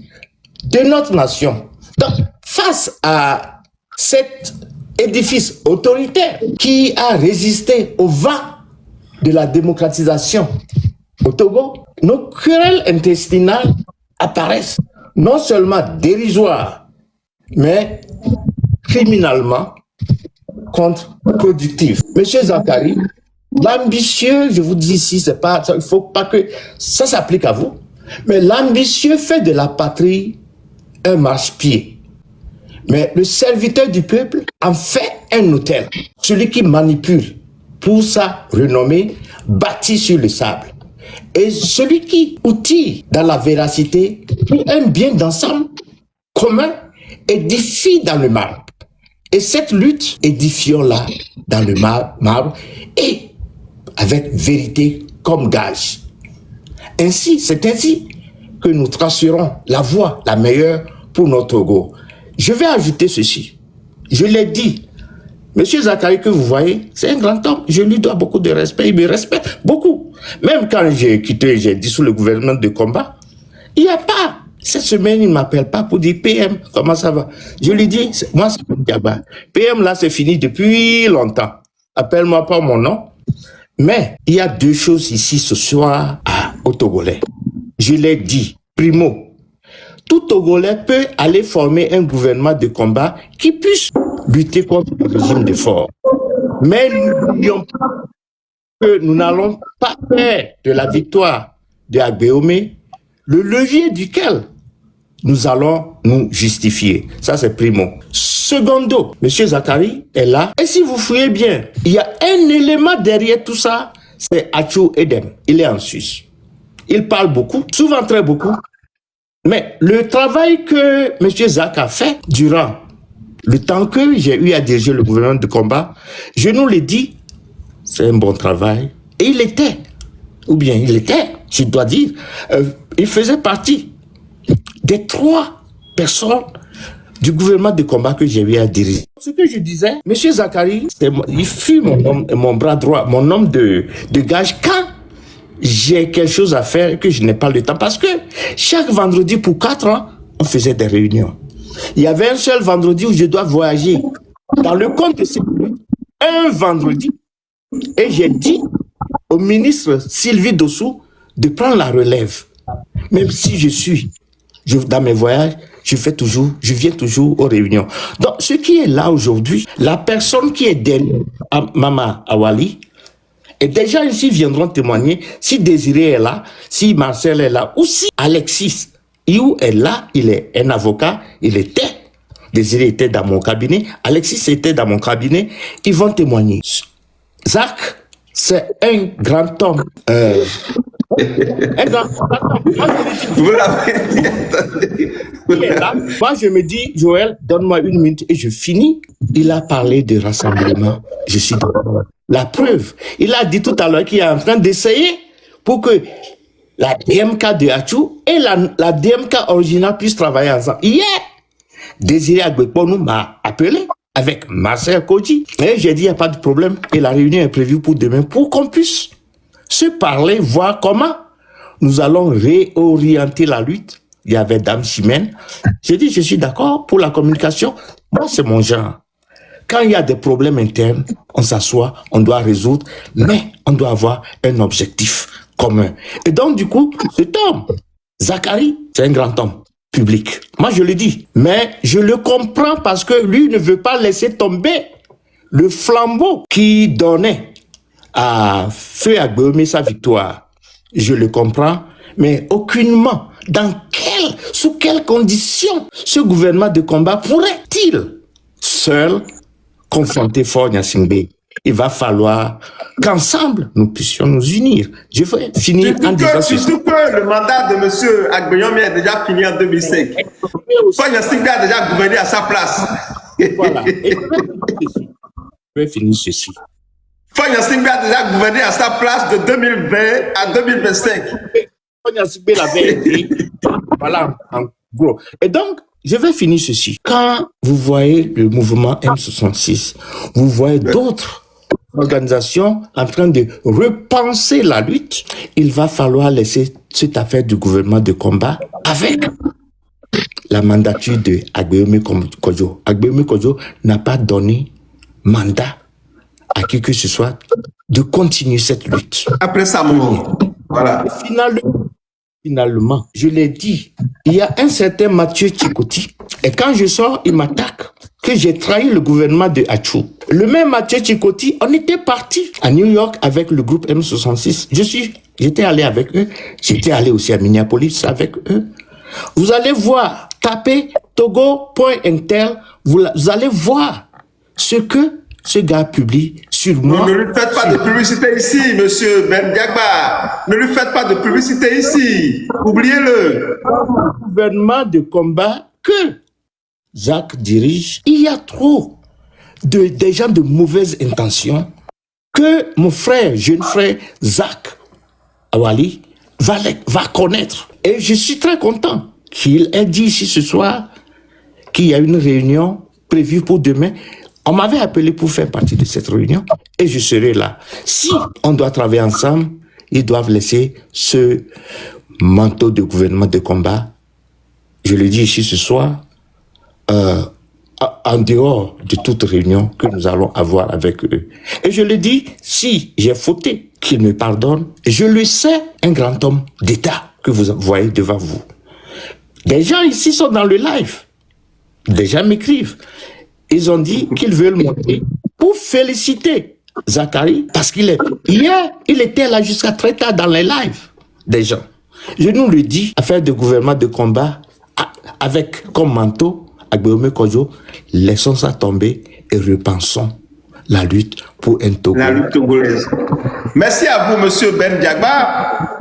de notre nation. Donc, face à cet édifice autoritaire qui a résisté au vent de la démocratisation au Togo, nos querelles intestinales apparaissent non seulement dérisoires, mais criminalement contre-productives. Monsieur Zakari, l'ambitieux, je vous dis ici, c'est pas, il faut pas que ça s'applique à vous, mais l'ambitieux fait de la patrie un marchepied. Mais le serviteur du peuple en fait un autel, celui qui manipule pour sa renommée bâtie sur le sable. Et celui qui outille dans la véracité pour un bien d'ensemble commun édifie dans le marbre. Et cette lutte, édifions-la dans le marbre et avec vérité comme gage. Ainsi, c'est ainsi que nous tracerons la voie la meilleure pour notre Togo. Je vais ajouter ceci. Je l'ai dit. Monsieur Zakari, que vous voyez, c'est un grand homme. Je lui dois beaucoup de respect. Il me respecte beaucoup. Même quand j'ai dissous le gouvernement de combat, il n'y a pas. Cette semaine, il ne m'appelle pas pour dire PM, comment ça va? Je lui dis, moi, c'est Diagba. PM, là, c'est fini depuis longtemps. Appelle-moi pas mon nom. Mais il y a deux choses ici ce soir au Togolais. Je l'ai dit. Primo, tout Togolais peut aller former un gouvernement de combat qui puisse lutter contre le régime de Faure. Mais n'oublions pas que nous n'allons pas faire de la victoire de Agbeome le levier duquel nous allons nous justifier. Ça, c'est primo. Secondo, M. Zakari est là. Et si vous fouillez bien, il y a un élément derrière tout ça, c'est Achou Edem. Il est en Suisse. Il parle beaucoup, souvent très beaucoup. Mais le travail que M. Zak a fait durant le temps que j'ai eu à diriger le gouvernement de combat, je nous l'ai dit, c'est un bon travail. Et il était, je dois dire, il faisait partie des 3 personnes du gouvernement de combat que j'ai eu à diriger. Ce que je disais, M. Zakari, il fut mon bras droit, mon homme de gage quand j'ai quelque chose à faire et que je n'ai pas le temps. Parce que chaque vendredi pour 4 ans, on faisait des réunions. Il y avait un seul vendredi où je dois voyager dans le compte de sécurité. Un vendredi. Et j'ai dit au ministre Sylvie Dossou de prendre la relève. Même si dans mes voyages, je viens toujours aux réunions. Donc, ce qui est là aujourd'hui, la personne qui est derrière Mama Awali, et déjà ici viendront témoigner, si Désiré est là, si Marcel est là, ou si Alexis Iou est là, il est un avocat, il était Désiré était dans mon cabinet, Alexis était dans mon cabinet, ils vont témoigner. Zach, c'est un grand homme. Un grand Vous l'avez dit, attendez. Moi, je me dis, Joël, donne-moi 1 minute et je finis. Il a parlé de rassemblement. Je suis d'accord. La preuve, il a dit tout à l'heure qu'il est en train d'essayer pour que la DMK de Achou et la DMK originale puissent travailler ensemble. Hier, Désiré Agbeponou m'a appelé avec Marcel Kodji. Et j'ai dit, il n'y a pas de problème. Et la réunion est prévue pour demain pour qu'on puisse se parler, voir comment nous allons réorienter la lutte. Il y avait Dame Chimène. J'ai dit, je suis d'accord pour la communication. Moi, c'est mon genre. Quand il y a des problèmes internes, on s'assoit, on doit résoudre, mais on doit avoir un objectif commun. Et donc, du coup, cet homme, Zachary, c'est un grand homme public. Moi, je le dis. Mais je le comprends parce que lui ne veut pas laisser tomber le flambeau qui donnait à Feu Agbeoumé sa victoire. Je le comprends, mais aucunement. Sous quelles conditions ce gouvernement de combat pourrait-il seul confronter Faure Gnassingbé? Il va falloir qu'ensemble, nous puissions nous unir. Je vais finir en disant ceci. Surtout que le mandat de M. Agbeoumé est déjà fini en 2005. Faure Gnassingbé a déjà gouverné à sa place. Voilà. Et je vais finir ceci. Faure Gnassingbé a déjà gouverné à sa place de 2020 à 2025. Faure Gnassingbé l'avait dit. Voilà, en gros. Et donc, je vais finir ceci. Quand vous voyez le mouvement M66, vous voyez d'autres organisations en train de repenser la lutte, il va falloir laisser cette affaire du gouvernement de combat avec la mandature de Agbeoumé Kodjo. Agbeoumé Kodjo n'a pas donné mandat à qui que ce soit de continuer cette lutte. Après sa mort. Voilà. Finalement, je l'ai dit, il y a un certain Mathieu Tchikoti, et quand je sors, il m'attaque que j'ai trahi le gouvernement de Achou. Le même Mathieu Tchikoti, on était parti à New York avec le groupe M66. J'étais allé avec eux. J'étais allé aussi à Minneapolis avec eux. Vous allez voir, tapez togo.intel, vous allez voir ce que ce gars publie sur moi. Ne lui faites pas de publicité ici, monsieur Ben Diagba. Ne lui faites pas de publicité ici. Oubliez-le. Le gouvernement de combat que Zach dirige, il y a trop des gens de mauvaises intentions que mon frère, jeune frère Zach Awali, va connaître. Et je suis très content qu'il ait dit ici ce soir qu'il y a une réunion prévue pour demain. On m'avait appelé pour faire partie de cette réunion et je serai là. Si on doit travailler ensemble, ils doivent laisser ce manteau de gouvernement de combat, je le dis ici ce soir, en dehors de toute réunion que nous allons avoir avec eux. Et je le dis, si j'ai fauté, qu'ils me pardonnent. Je le sais, un grand homme d'État que vous voyez devant vous. Des gens ici sont dans le live. Des gens m'écrivent. Ils ont dit qu'ils veulent monter pour féliciter Zachary parce hier, il était là jusqu'à très tard dans les lives des gens. Je nous le dis, affaire de gouvernement de combat avec comme manteau Agbeoumé Kodjo, laissons ça tomber et repensons la lutte pour un Togo. La lutte togolaise. Merci à vous, monsieur Ben Diagba.